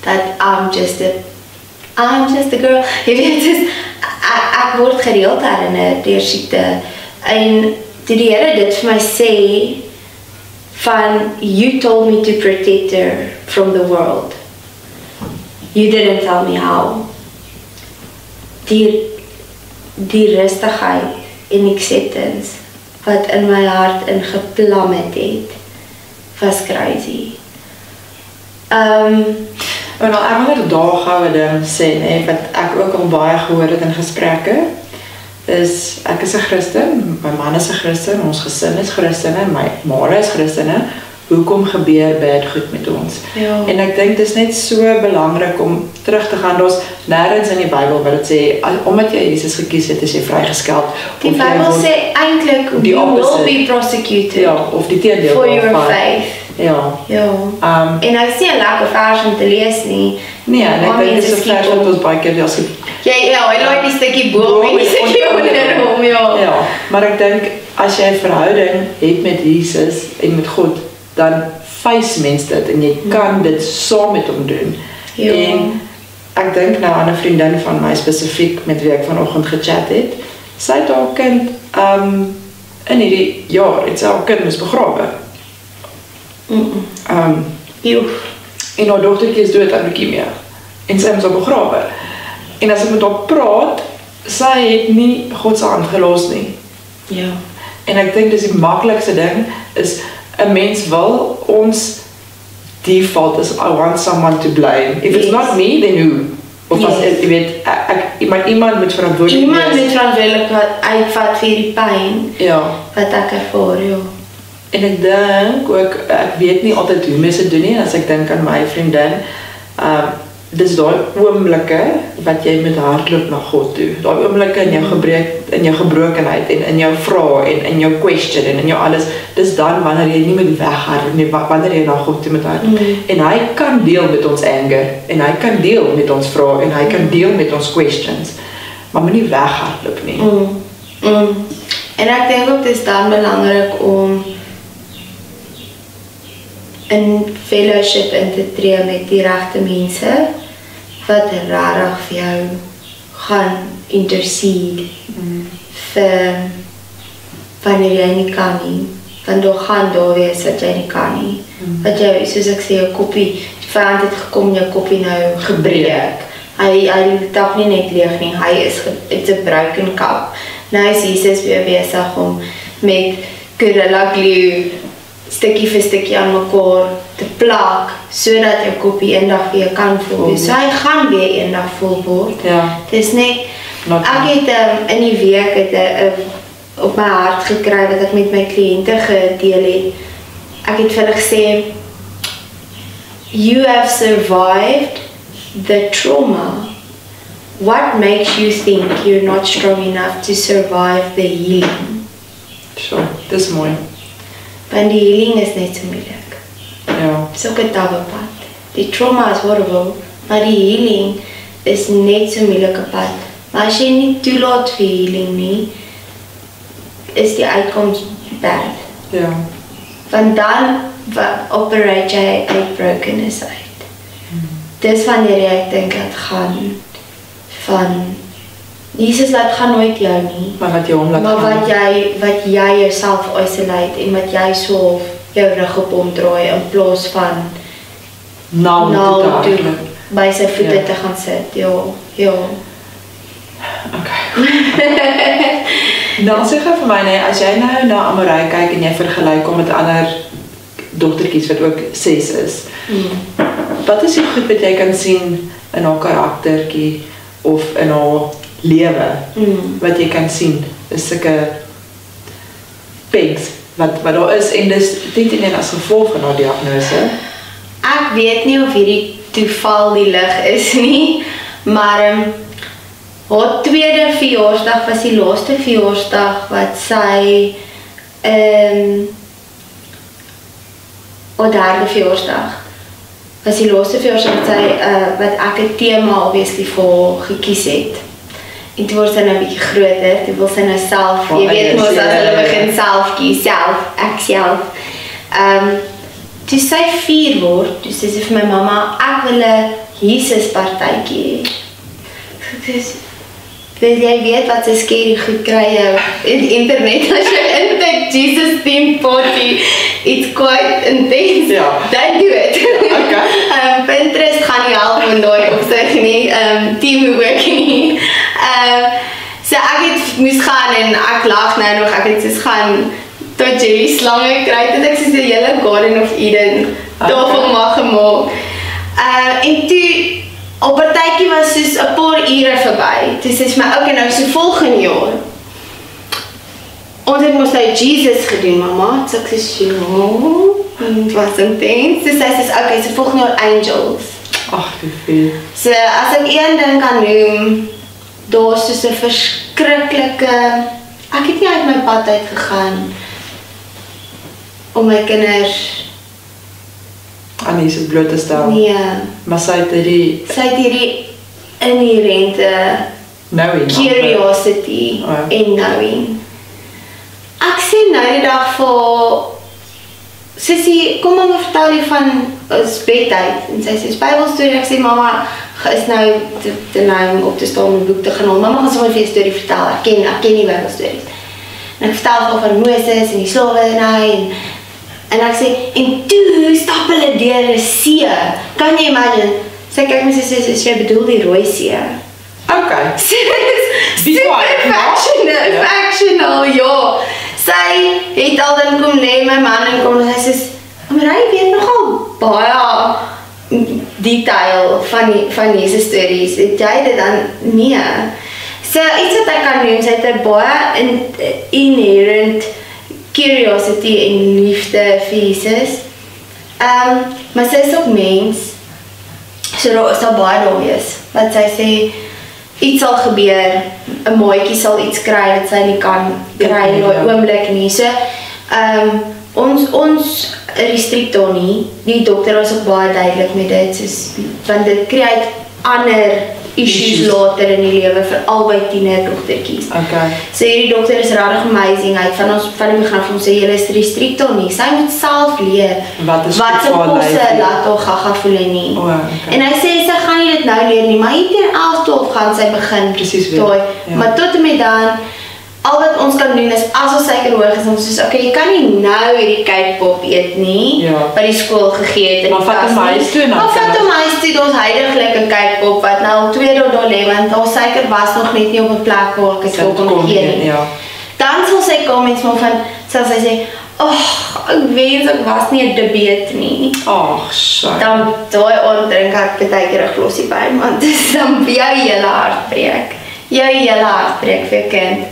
dat I'm just a girl. Jy weet, ek word gereeld herinner deur siekte. En toe die Here dit vir my sê, van, you told me to protect her from the world. You didn't tell me how. Die rustigheid en acceptance wat in my hart ingeplam het, was crazy. En ek wil net daar gou 'n ding sê, nee, wat ek ook al baie gehoor het in gesprekke, is, ek is 'n Christen, my man is 'n Christen, ons gesin is Christene, my ma is Christene, hoekom gebeur bad goed met ons? Ja. En ek dink dit is net so belangrik om terug te gaan, daar's nêrens in die Bybel wat dit sê, omdat jy Jesus gekies het, is jy vrygeskeld. Die Bybel sê eintlik, you will be prosecuted, ja, of die teendeel for your faith. Ja. En ek sê 'n lekker vers om te lees nie. Nee, en ek dink dit is 'n vers wat ons baie keer as hy laai die stukkie bo en die stukkie onder hom, ja, maar ek dink, as jy 'n verhouding het met Jesus en met God, dan face mens dit, en jy kan dit saam met hom doen. Ja. En ek dink nou aan 'n vriendin van my spesifiek, met wie ek vanoggend gechat het, sy het haar kind, in hierdie jaar, het sy haar kind moes begrawe. En haar dogtertjie is dood aan leukemie, en sy moes haar begrawe. En as ek met haar praat, sy het nie God se hand gelos nie. Ja. En ek dink dis die maklikste ding, is 'n mens wil ons default is, I want someone to blame. If it's not me, then who? Of as, jy weet, maar iemand moet verantwoordelik wees. Iemand moet verantwoordelik uitvat vir die pyn, wat ek ervaar, ja. En ek dink ook, ek weet nie altyd hoe mense dit doen nie, as ek dink aan my vriendin, dis daai oomblikke wat jy met hardloop na God toe. Daai oomblikke in jou gebrokenheid en in jou vrae en in jou question en in jou alles. Dis dan wanneer jy nie moet weghardloop nie, wanneer jy na God toe moet hardloop. En hy kan deel met ons anger en hy kan deel met ons vrae en hy kan deel met ons questions. Maar moenie weghardloop nie. En ek dink ook dis dan belangrik om in fellowship in te tree met die regte mense wat regtig vir jou gaan intercede vir wanneer jy nie kan nie. Want daar gaan daar wees wat jy nie kan nie. Wat jy, soos ek sê, jou koppie, die vyand het gekom, jou koppie nou gebreek. Hy tap nie net leeg nie, it's a broken cup. Nou is Jesus weer besig om met Gorilla Glue stukkie vir stukkie aan mekaar te plak, sodat jou koppie eendag weer kan vol wees. So hy gaan weer eendag vol word. Ja. Dis net, ek het in die week op my hart gekry wat ek met my kliënte gedeel het. Ek het vir hulle gesê, you have survived the trauma. What makes you think you're not strong enough to survive the healing? Sure, dis mooi. Want die healing is net so moeilik. Ja. Dis ook 'n tawwe pad. Die trauma is horrible, maar die healing is net so moeilike pad. Maar as jy nie toelaat vir healing nie, is die uitkoms bad. Ja. Want dan operate jy uit brokenness uit. Dis wanneer jy dink het gaan van Jesus laat gaan nooit jou nie. Maar wat jy hom laat maar gaan. wat jy jouself isolate en wat jy so jou rug op hom draai in plaas van toe by sy voete te gaan sit. Ja. Okay. Dan sê gou vir my nee, as jy nou na Amorey kyk en jy vergelyk hom met ander dogtertjies wat ook 6 is. Wat is die goed wat jy kan sien in haar karaktertjie of in haar lewe wat jy kan sien? Is sulke pegs wat daar is en dis dit as gevolg van haar diagnose. Ek weet nie of hierdie toeval die lig is nie, maar haar tweede verjaarsdag was die laaste verjaarsdag wat sy haar derde verjaarsdag was die laaste verjaarsdag wat sy wat ek 'n tema obviously vir gekies het. En toe word sy nou 'n bietjie groter, toe wil sy nou self, jy weet mos as hulle begin self kies, ek self. Toe sy 4 word, toe sê sy vir my mamma, ek wil 'n Jesus partytjie hê. Wil jy weet wat sy scary goed kry in die internet as jy intik Jesus theme party, it's quite intense. Ja. Don't do it. Okay. Pinterest gaan nie help met daai opsig nie, teamworking nie. So ek het moes gaan en ek lag nou nog, ek het soos gaan tot Jerry slange kry, tot ek soos die hele Garden of Eden tafel mag gemaak. En toe op partytjie was soos 'n paar ure verby. Toe sê sy my, okay, nou so volgende jaar. Ons het mos nou Jesus gedoen, mamma. So ek sê, het was intens. So sy sê, okay, so volgende jaar Angels. Ag, die So as ek een ding kan noem, daar is soos 'n verskriklike, ek het nie uit my pad uit gegaan om my kinders aan Jesus bloot te stel. Nee. Maar sy het hierdie inherente curiosity en knowing. Ek sê nou die dag vir Sissie, kom maar vertel jy van ons bedtyd. En sy sê Bybelstorie. Ek sê mamma is nou te nou op te staan om 'n boek te gaan haal. Mamma gaan sommer vir 'n storie vertel. Ek ken nie Bybelstories. En ek vertel van Moses en die slawerny en ek sê, en toe stap hulle deur 'n see. Kan jy imagine? Sy kyk my sê, jy bedoel die Rooi See. Okay. Super factional, ja. Sy het al dan kom lê my man en kom en sy sê, Amorey weet nogal baie detail van Jesus stories. Het jy dit dan? Nee. So iets wat ek kan noem, sy het 'n baie inherent curiosity en liefde vir Jesus. Maar sy is ook mens. So daar is daar baie daar wees, wat sy sê, iets sal gebeur, 'n maatjie sal iets kry wat sy nie kan kry in daai oomblik nie. So, ons restrict daar nie. Die dokter was ook baie duidelik met dit, soos, want dit create ander issues later in die lewe vir albei tienerdogtertjies. Okay. So hierdie dokter is regtig amazing. Hy het van die begin af ons sê julle is restrict daar nie. Sy moet self leer wat se kosse laat haar gaga voel nie. En hy sê sy gaan nie dit nou leer nie, maar hier teen 11, 12 gaan sy begin. Presies weer. Ja. Maar tot en met dan al wat ons kan doen is, as ons suiker hoog is, ons sê, okay, jy kan nie nou hierdie cakepop eet nie, wat die skool gegee het. Maar vat hom huis toe. Maar vat hom huis toe, ons heiliglik 'n cakepop, wat nou 2 dae daar lê, want haar suiker was nog net nie op 'n plek waar ek het kon gee nie. Dan sal sy kom en sal sy sê, ek wens ek was nie 'n debeet nie. Sorry. Dan daai aand drink ek baie keer 'n glosie by, want dit is dan vir jou hele hart breek. Jou hele hart breek vir jou kind.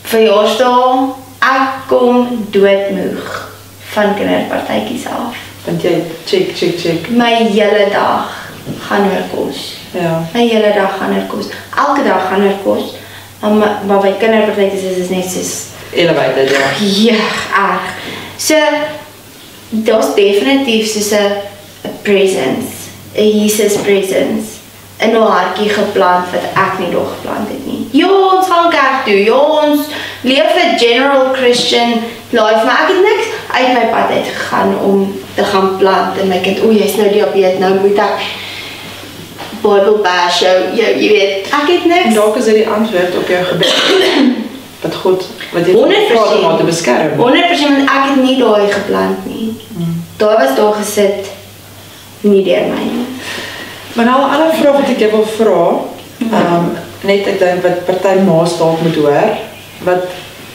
Verjaarsdag, ek kom doodmoeg van kinderpartytjies af. Want jy check. My hele dag gaan oor kos. Ja. My hele dag gaan oor kos. Elke dag gaan oor kos. Maar by kinderpartytjies is dit net soos elevated, ja. Ja, erg. So, daar's definitief soos 'n presence, 'n Jesus presence in haar hartjie geplant wat ek nie daar geplant het nie. Ja, ons gaan kerk toe. Ja, ons leef 'n general Christian life, maar ek het niks uit my pad uit gegaan om te gaan plant en my kind, jy's nou diabetes, nou moet ek Bible bash, jy weet, ek het niks. En dalk is dit die antwoord op jou gebed. Wat God, wat jy vra om te beskerm. 100%, want ek het nie daai geplant nie. Daar was daar gesit, nie deur my nie. Maar nou 'n ander vraag wat ek jou wil vra, net ek dink wat party ma's dalk moet hoor, wat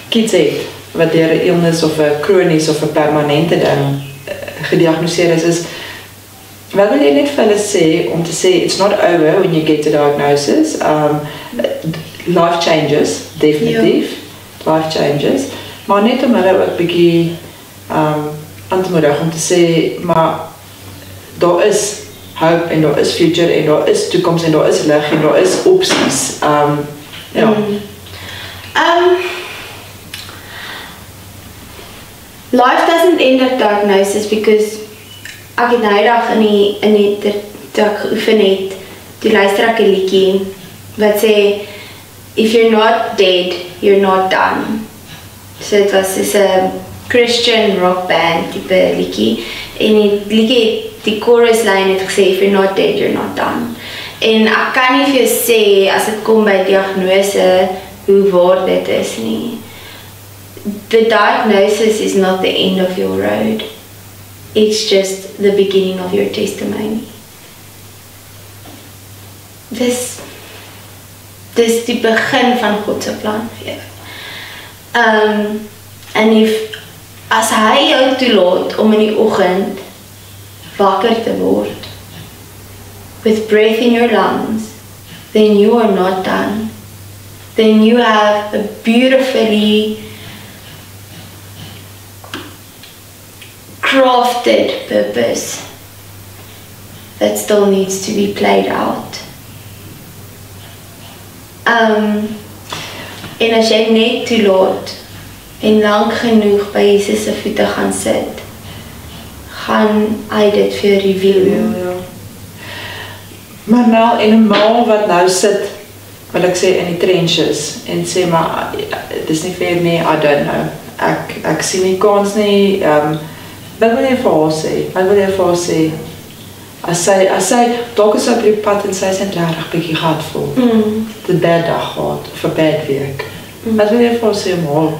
kids het, wat deur 'n illness of 'n kronies of 'n permanente ding gediagnoseer is, wat wil jy net vir hulle sê, om te sê, it's not over when you get a diagnosis, life changes, definitief, life changes, maar net om hulle ook bietjie aan te moedig, om te sê, maar daar is hope en daar is future en daar is toekoms en daar is lig en daar is opsies. Life doesn't end at diagnosis, because ek het nou dag in die toe ek geoefen het, toe luister ek 'n liedjie wat sê, if you're not dead, you're not done. So dit was soos 'n Christian rock band tipe liedjie, en die liedjie, die chorus line het gesê, if you're not dead, you're not done. En ek kan nie vir jou sê, as dit kom by diagnose, hoe waar dit is nie. The diagnosis is not the end of your road. It's just the beginning of your testimony. Dis die begin van God se plan vir jou. En as hy jou toelaat om in die oggend wakker te word, with breath in your lungs, then you are not done. Then you have a beautifully crafted purpose that still needs to be played out. En as jy net toelaat en lank genoeg by Jesus se voete gaan sit, gaan hy dit vir jou reveal. Ja. Maar nou, en 'n ma wat nou sit, wil ek sê, in die trenches, en sê, maar, dit is nie fair nie, I don't know, ek sien nie kans nie, wat wil jy vir haar sê? Wat wil jy vir haar sê? As sy dalk is op die pad en sy is net regtig bietjie hard voel. 'n bad dag gehad of 'n bad week. Wat wil jy vir haar sê om haar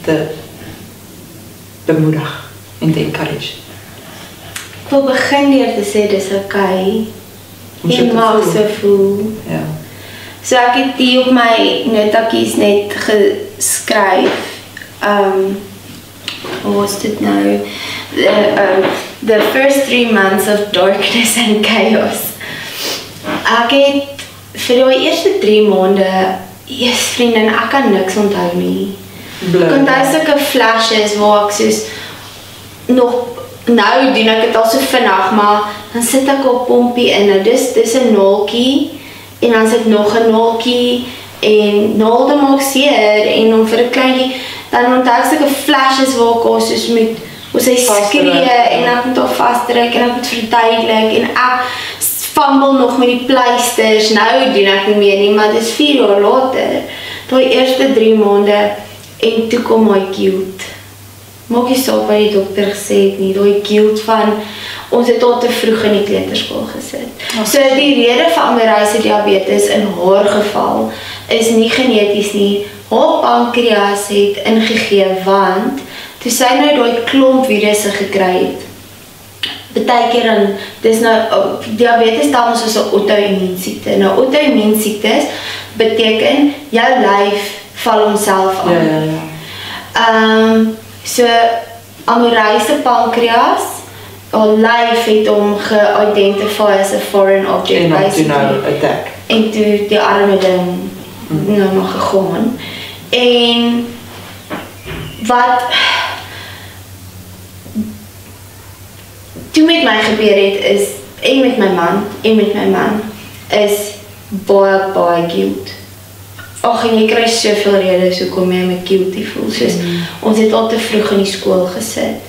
te bemoedig en te encourage? Ek wil begin deur te sê dis okay. Jy mag so voel. Ja. So ek het die op my notatjies net geskryf. Wat was dit nou? The first 3 months of darkness and chaos. Ek het vir die eerste 3 maande, vriendin, ek kan niks onthou nie. Ek onthou sulke flashes waar ek soos nog nou doen ek dit al so vinnig, maar dan sit ek op pompie in. Nou dis 'n naaltjie en dan sit nog 'n naaltjie en naalde maak seer en dan vir 'n kleintjie dan onthou ek sulke flashes waar ek soos moet hoe sy skree en ek moet haar vasdruk en ek moet verduidelik en ek fumble nog met die pleisters. Nou doen ek nie meer nie, maar dis 4 jaar later. Daai eerste 3 maande en toe kom my guilt. Maak nie saak wat die dokter gesê het nie, daai guilt van ons het al te vroeg in die kleuterskool gesit. So die rede vir Amorei se diabetes in haar geval is nie geneties nie. Haar pankreas het ingegee want toe sy nou daai klomp virusse gekry het. Partykeer dan dis nou diabetes staan ons as 'n auto-immuun siekte. Nou auto-immuun siektes beteken jou lyf val homself aan. Ja. So Amorei se pankreas, haar lyf het hom ge-identify as 'n foreign object attack. En toe die arme ding nou maar gegaan. En wat toe met my gebeur het is en met my man is baie guilt. Ag, en jy kry soveel redes hoekom jy met guilty voel. Soos ons het al te vroeg in die skool gesit.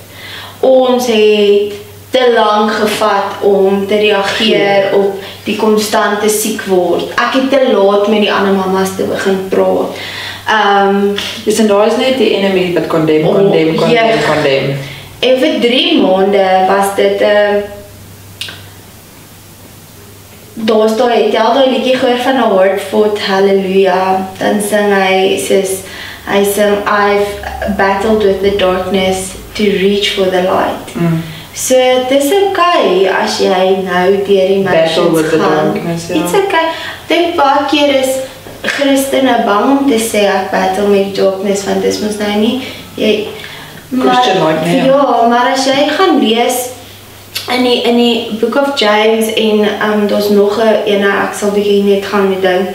Ons het te lank gevat om te reageer op die konstante siek word. Ek het te laat met die ander mamas te begin praat. Dis en daar is net die enemy wat condemn. En vir 3 maande was dit daar is daai liedjie gehoor van Hardford Hallelujah. Dan sing hy sing I've battled with the darkness to reach for the light. So dis okay as jy nou deur die motions gaan. It's okay. Dink baie keer is Christene bang om te sê ek battle met darkness want dis mos nou nie maar as jy gaan lees in die Book of James en daar's nog 'n ek sal bietjie net gaan met dink.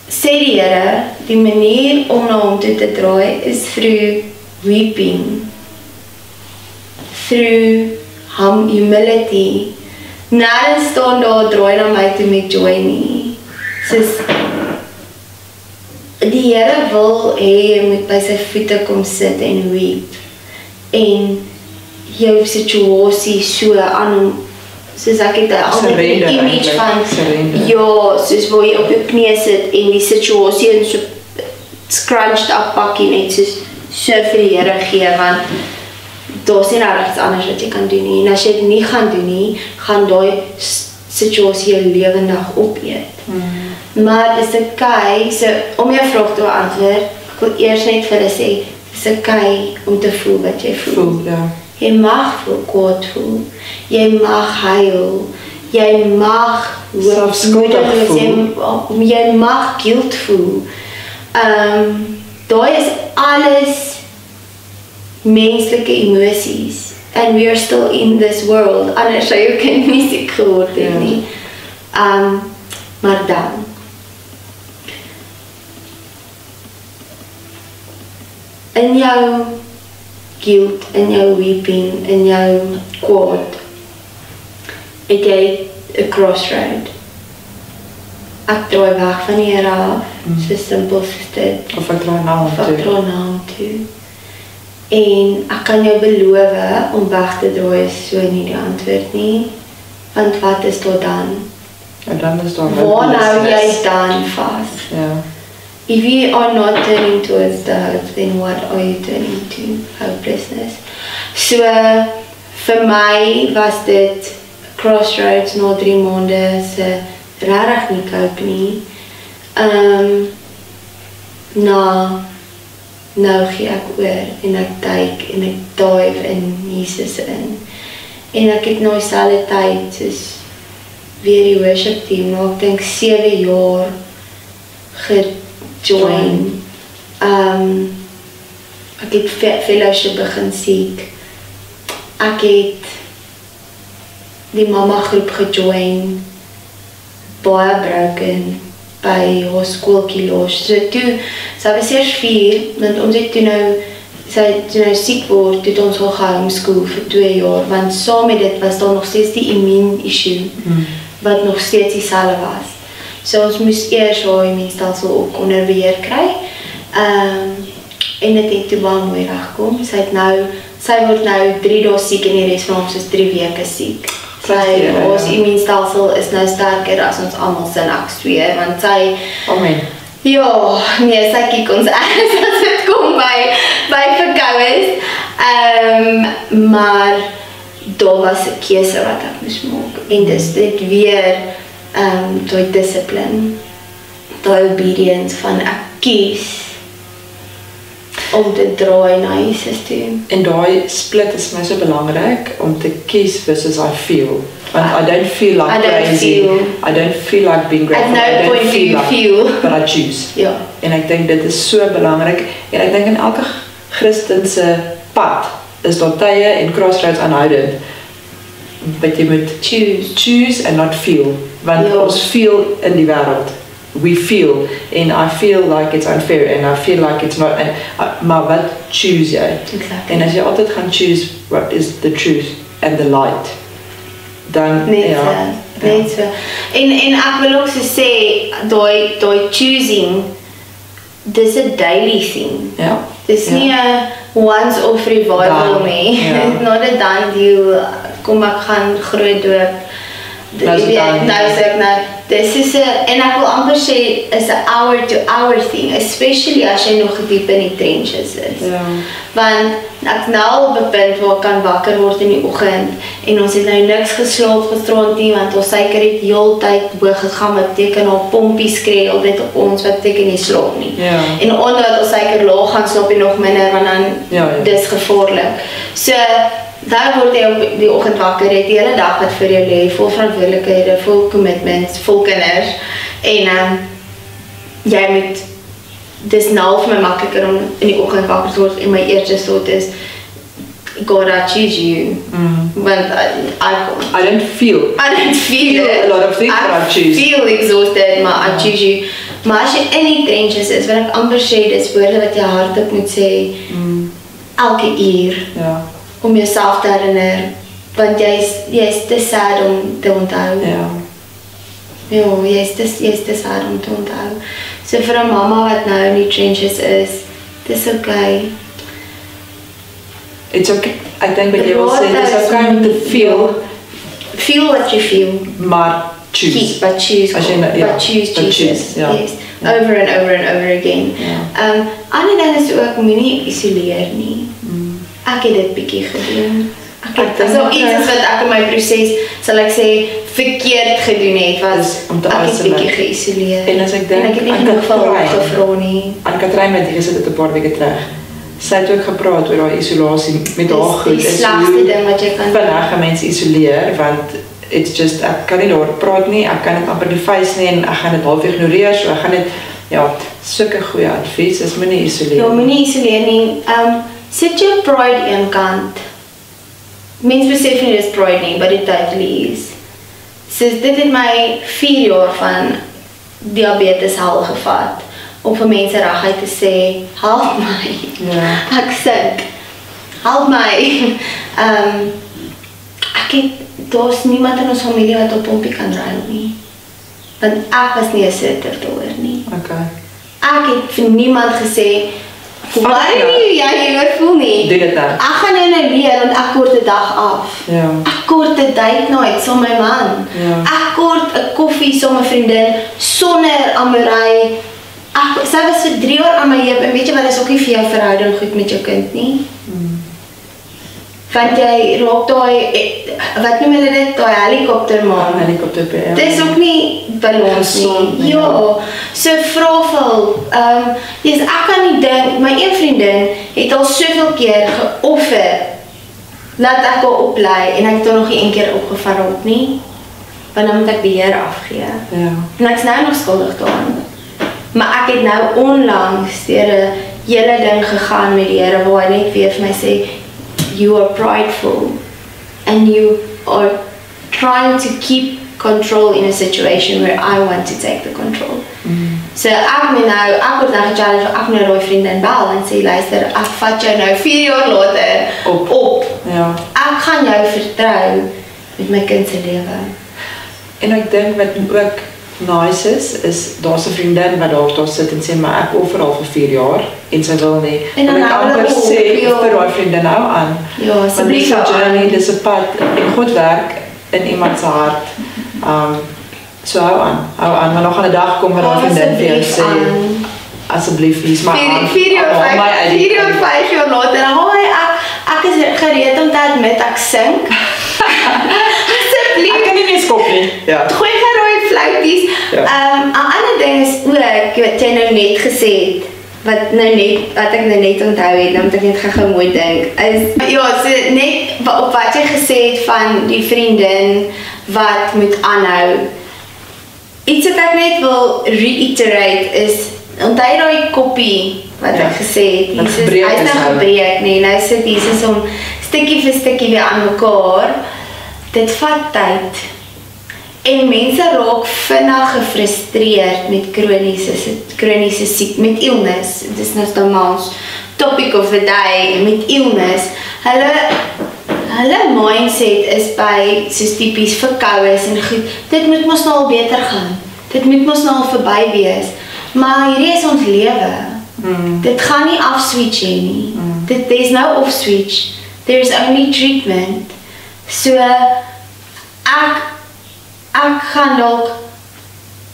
Sê die Here, die manier om na hom toe te draai is through weeping. Through humility. Nêrens staan daar draai na my toe met joy nie. Soos die Here wil hê jy moet by sy voete kom sit en weep. En jou situasie so aan hom, soos ek het altyd 'n image van ja, soos waar jy op jou knie sit en die situasie in so scrunched up pakkie net so vir die Here gee, want daar's nie iets anders wat jy kan doen nie. En as jy dit nie gaan doen nie, gaan daai situasie jou lewendig opeet. Maar dis okay, so om jou vraag te beantwoord, ek wil eers net vir hulle sê, dis okay om te voel wat jy voel. Jy mag kwaad voel, jy mag huil, jy mag selfskuldig voel, jy mag guilt voel. Daai is alles menslike emosies and we are still in this world, anders sou jy geen musiek geword het nie. Maar dan in jou guilt, in jou weeping, in jou kwaad het jy 'n crossroad. Ek draai weg van die Here af, so simpel soos dit. Of ek draai na hom toe. En ek kan jou beloof om weg te draai is so nie die antwoord nie. Want wat is daar dan? En dan is daar waar nou jy dan vas? Ja. If you are not turning towards the hope, then what are you turning to? Hopelessness. So, vir my was dit crossroads na 3 maande se regtig nie cope nie. Nou gee ek oor en ek duik en ek dive in Jesus in. En ek het nou dieselfde tyd soos weer die worship team, nou ek dink 7 jaar gejoin. Ek het fellowship begin seek. Ek het die mama groep gejoin, baie broken by haar skooltjie los. So toe, sy was eers 4, want ons het toe nou sy nou siek word, het ons al homeschool vir 2 jaar, want saam met dit was daar nog steeds die immuun-issue, wat nog steeds dieselfde was. So ons moes eers haar immuunstelsel ook onder beheer kry, en dit het toe baie mooi regkom. Sy word nou 3 dae siek en die res van ons is 3 weke siek. Ons immuunstelsel is nou sterker as ons almal se niks 2, want sy, Amen. ja, nee, sy kyk ons ergens as dit kom by verkoues. Maar daar was 'n keuse wat ek moes maak. En dis dit weer daai dissipline, daai obedience van ek kies om te draai na Jesus toe. En daai split is my so belangrik om te kies versus I feel. Want I don't feel like crazy. I don't feel like being grateful. At no point do you feel. But I choose. Ja. En ek dink dit is so belangrik. En ek dink in elke Christense pad is daar tye en crossroads aanhoudend. But jy moet choose and not feel. Want ons feel in die wêreld. We feel, and I feel like it's unfair, and I feel like it's not, maar wat choose jy? Exactly. En as jy altyd gaan choose what is the truth and the light, dan, net so. En ek wil ook so sê, daai choosing, dis 'n daily thing. Ja. Dis nie 'n once-off revival nie. It's not a done deal, kom ek gaan groot doop. Nou sê ek nou, dis is en ek wil amper sê, is 'n hour-to-hour thing, especially as jy nog diep in die trenches is. Ja. Want ek nou op 'n punt waar ek kan wakker word in die oggend en ons het nou niks geslaap gisterand nie, want ons suiker het heeltyd hoog gegaan, wat beteken haar pompie skree altyd op ons, wat beteken nie slaap nie. Ja. En omdat ons suiker laag gaan, slaap jy nog minder, want dan dis gevaarlik. So daar word jy op die oggend wakker, jy het die hele dag wat vir jou lê, vol verantwoordelikhede, vol commitments, vol kinders, en jy moet, dis nou vir my makliker om in die oggend wakker te word, en my eerste thought is, God, I choose you, want I don't feel it. A lot of things, but I choose. I feel exhausted, maar I choose you. Maar as jy in die trenches is, wil ek amper sê, dis woorde wat jy hardop moet sê, elke uur. Ja. Om jouself te herinner, want jy is te sad om te onthou. Ja. Ja, jy is te sad om te onthou. So vir 'n mamma wat nou in die trenches is, dis okay. It's okay. Ek dink wat jy wil sê, it's okay om te feel what you feel. Maar choose. But choose God. But choose Jesus. Yes. Over and over and over again. Ander ding is ook, moenie isoleer nie. Ek het dit bietjie gedoen. Dis ook iets wat ek in my proses, sal ek sê, verkeerd gedoen het, was ek het bietjie geïsoleer. En as ek dink, en ek het nie genoeg van hulp gevra nie. Anne-Kathryn met die gesit het 'n paar weke terug. Sy het ook gepraat oor daai isolasie met haar goed. Dis die slegste ding wat jy kan doen. Vinnig mense isoleer, want it's just, ek kan nie daar praat nie, ek kan dit amper nie face nie, en ek gaan dit half ignoreer, so ek gaan dit, sulke goeie advies, is moenie isoleer. Ja, moenie isoleer nie. Sit jou pride een kant. Mens besef nie dis pride nie, but it totally is. So dit het my 4 jaar van diabetes hel gevat, om vir mense reguit te sê, help my, ek sink, help my. Daar's niemand in ons familie wat op pompie kan ruil nie, want ek was nie 'n sitter daaroor nie. Okay. Ek het vir niemand gesê, waarom nie jy hieroor voel nie? Doe dit nou. Ek gaan nou leer, want ek kort 'n dag af. Ja. Ek kort 'n date night saam my man. Ja. Ek kort 'n koffie saam met 'n vriendin, sonder amorai. Sy was vir 3 jaar aan my heup, en weet jy wat, is ook nie vir jou verhouding goed met jou kind nie. Want jy raak daai, wat noem hulle dit, daai helikoptermaan. Helikopter, ja. Dis ook nie balans nie. Ja, so vra vir hulp. Ek kan nie dink, my een vriendin het al soveel keer geoffer, laat ek haar oplei, en ek het haar nog nie een keer opgevat op nie, want dan moet ek beheer afgee. Ja. En ek is nou nog skuldig daaraan. Maar ek het nou onlangs deur 'n hele ding gegaan met die Here, waar hy net weer vir my sê, you are prideful, and you are trying to keep control in a situation where I want to take the control. So ek word nou gechallenge vir ek nou daai vriendin bel en sê luister, ek vat jou nou 4 jaar later op. Ja. Ek gaan jou vertrou met my kind se lewe. En ek dink wat ook nice is daar's 'n vriendin wat daar sit en sê maar ek offer al vir 4 jaar en sy wil nie. En dan ek amper sê vir daai vriendin nou aan. Ja, asseblief dis 'n journey, dis 'n pad en God werk in iemand se hart. So hou aan, maar nog 'n dag kom waar daai vriendin vir jou sê asseblief hier's my aan. 4 jaar 5 jaar later, hoi, ek is gereed om te admit ek sink. Asseblief. Ek kan nie meer skop nie. Ja. Gooi gaan rooi flouties. 'n ander ding is ook wat jy nou net gesê het, wat ek nou net onthou het, nou moet ek net gou mooi dink. Is ja, so net op wat jy gesê het van die vriendin wat moet aanhou. Iets wat ek net wil reiterate is, onthou daai koppie wat ek gesê het, Jesus, hy is nou gebreek, nee, nou sit Jesus om stukkie vir stukkie weer aan mekaar. Dit vat tyd. En mense raak vinnig gefrustreerd met kroniese siekte, met illness. Dit is nou normaal topic of the day, met illness. Hulle mindset is by soos tipies verkoues en goed. Dit moet mos nou al beter gaan. Dit moet mos nou al verby wees. Maar hierdie is ons lewe. Dit gaan nie af-switch nie. There's no off-switch. There's only treatment. So ek gaan dalk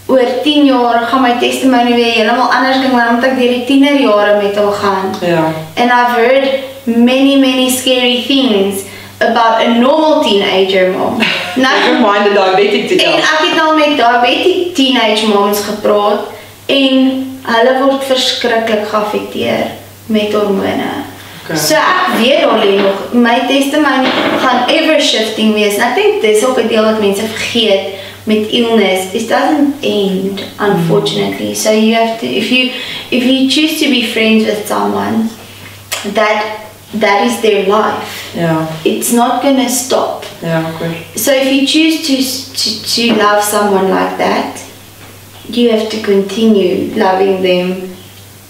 oor 10 jaar gaan my testimony weer heeltemal anders klink, want ek deur die tienerjare met hom gaan. Ja. And I've heard many scary things about a normal teenager mom. Never mind the diabetic en ek het nou met diabetic teenage moms gepraat en hulle word verskriklik geaffekteer met hormone. Okay. So ek weet daar lê nog, my testimony gaan ever shifting wees. En ek dink dis ook 'n deel wat mense vergeet met illness. It doesn't end, unfortunately. So you have to, if you choose to be friends with someone, that is their life. Yeah. It's not gonna stop. Yeah, good. So if you choose to love someone like that, you have to continue loving them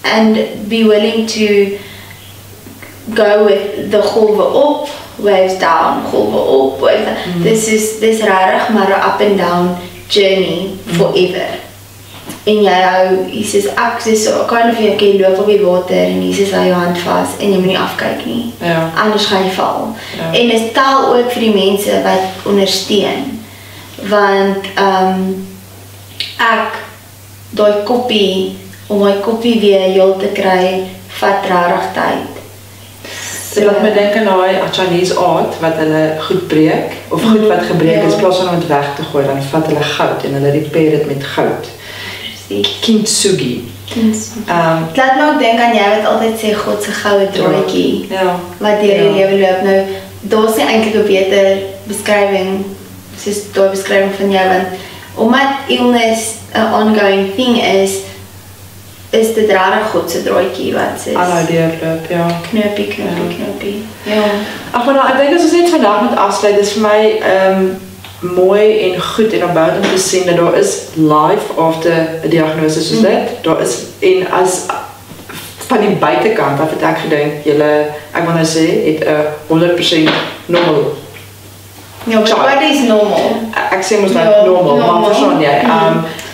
and be willing to go with the golwe op, waves down, golwe op, waves down. This rarig maar 'n up and down journey forever. En jy hou, Jesus, ek sê so, kind of jy loop op die water en Jesus hou jou hand vas en jy moet nie afkyk nie. Ja. Anders gaan jy val. Ja. En dit tel ook vir die mense wat ondersteun. Want ek daai koppie, om my koppie weer heel te kry, vat rarig tyd. Dit laat my dink aan daai Chinese art wat hulle goed breek of goed wat gebreek is, plaas van om dit weg te gooi, dan vat hulle goud en hulle repair dit met goud. Kintsugi. Dit laat my ook dink aan jy wat altyd sê God se goue draadjie. Ja. Wat deur die lewe loop. Nou, daar's nie eintlik 'n beter beskrywing soos daai beskrywing van jou, want omdat illness 'n ongoing thing is dit regtig God se draadjie wat sê. Aanhou deurloop, ja. Knoppie. Ja. Ag, maar ek dink as ons net vandag moet afsluit, dis vir my mooi en goed en opbouend om te sien dat daar is life after 'n diagnose soos dit. Daar is, en as van die buitekant af het ek gedink, ek wil nou sê, het 'n 100% normal. Ja, maar wat is normal? Ek sê mos nou normal, maar verstaan jy?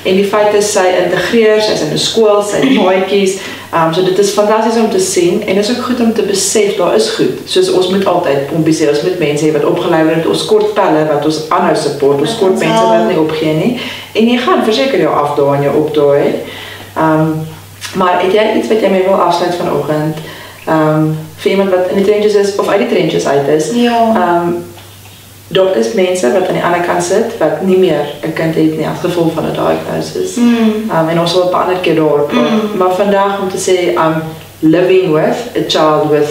En die feit is sy integreer, sy is in 'n skool, sy het maatjies. So dit is fantasties om te sien en dit is ook goed om te besef daar is goed. Soos ons moet altyd pompies, ons moet mense hê wat opgelei word, ons kort pelle wat ons aanhou support, ons kort mense wat nie opgee nie. En jy gaan verseker jou afdaai en jou opdaai. Maar het jy iets wat jy mee wil afsluit vanoggend? Vir iemand wat in die trenches is of uit die trenches uit is? Ja. Daar is mense wat aan die ander kant sit wat nie meer 'n kind het nie as gevolg van 'n diagnosis. En ons wil 'n ander keer daar praat. Maar vandag om te sê I'm living with a child with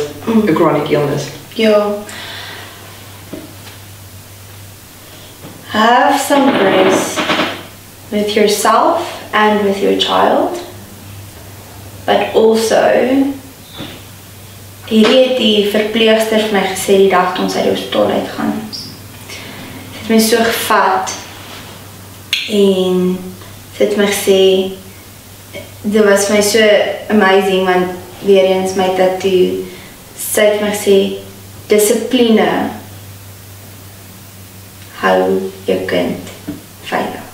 a chronic illness. Ja. Have some grace with yourself and with your child. But also hierdie het die verpleegster vir my gesê die dag toe ons uit die hospitaal uitgaan. Sy het my so gevat en sy het my gesê dit was vir my so amazing, want weer eens my tattoo, sy het my gesê, dissipline hou jou kind veilig.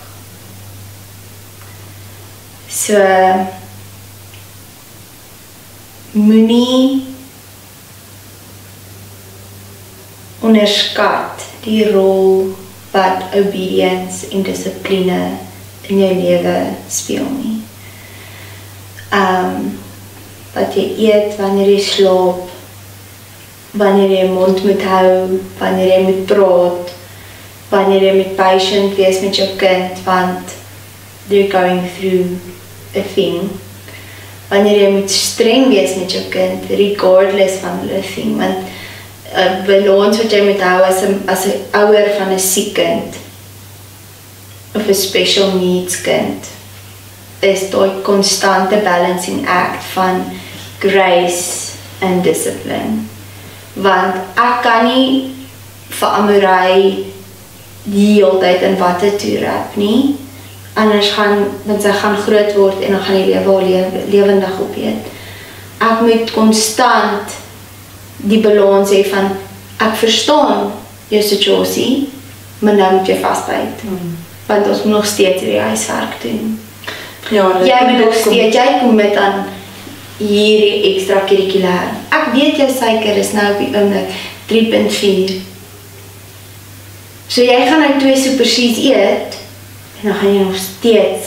So, moenie onderskat die rol wat obedience en dissipline in jou lewe speel nie. Wat jy eet, wanneer jy slaap, wanneer jy mond moet hou, wanneer jy moet praat, wanneer jy moet patient wees met jou kind, want they're going through a thing. Wanneer jy moet streng wees met jou kind, regardless van hulle thing, want balans wat jy moet hou as 'n ouer van 'n siek kind, of 'n special needs kind, is daai konstante balancing act van grace and discipline. Want ek kan nie vir Amorai die hele tyd in watte toe rap nie, anders want sy gaan groot word en dan gaan die lewe haar lewendig opeet. Ek moet konstant die balans hê van, ek verstaan jou situasie, maar nou moet jy vasbyt. Want ons moet nog steeds die huiswerk doen. Ja, jy moet nog steeds, jy kom met aan hierdie extra kurrikulêr. Ek weet jou suiker is nou op die oomblik 3.4. So jy gaan nou 2 Super C's eet, en dan gaan jy nog steeds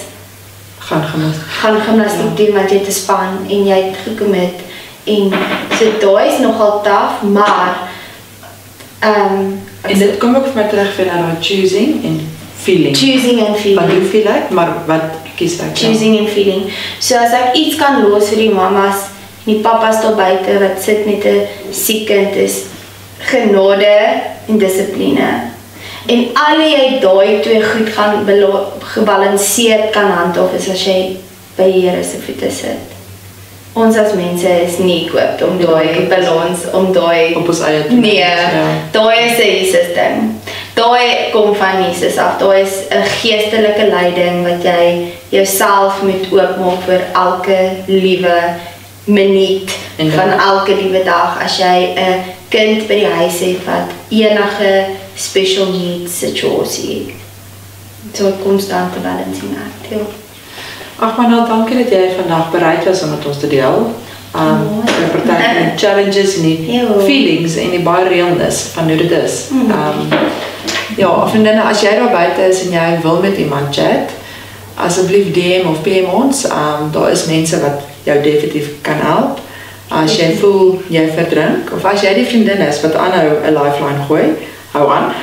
gaan gimnastiek doen, want jy het 'n span, en jy het gecommit, en so daai is nogal tough, maar en dit kom ook vir my terug vir daai choosing en feeling. Wat jy feel like, maar wat kies ek? Choosing and feeling. So as ek iets kan los vir die mamas, die papas daar buite wat sit met 'n siek kind, is genade en dissipline. En al jy daai twee goed gaan gebalanseerd kan handhaaf, is as jy by die Here se voete sit. Ons as mense is nie equipped om daai balans, om daai op ons eie te nee, daai is 'n Jesus ding. Daai kom van Jesus af. Daai is 'n geestelike leiding wat jy jouself moet oopmaak vir elke liewe minuut van elke liewe dag. As jy 'n kind by die huis het wat enige special needs situasie, so 'n konstante balancing act. Ja. Ag man, dankie dat jy vandag bereid was om met ons te deel. Die party van die challenges en die feelings en die baie realness van hoe dit is. Ja, vriendinne, as jy daar buite is en jy wil met iemand chat, asseblief DM of PM ons. Daar is mense wat jou definitief kan help. As jy voel jy verdrink, of as jy die vriendin is wat aanhou 'n lifeline gooi, hou aan.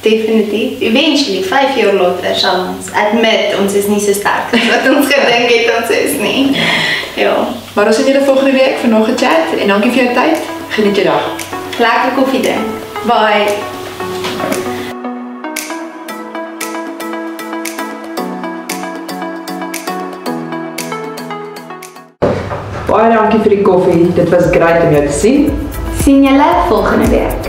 Definitief. Eventually, 5 jaar later sal ons admit, ons is nie so sterk as wat ons gedink het ons is nie. Ja. Maar ons sien julle volgende week vir nog 'n chat en dankie vir jou tyd. Geniet jou dag. Lekker koffie drink. Bye. Baie dankie vir die koffie. Dit was great om jou te sien. Sien julle volgende week.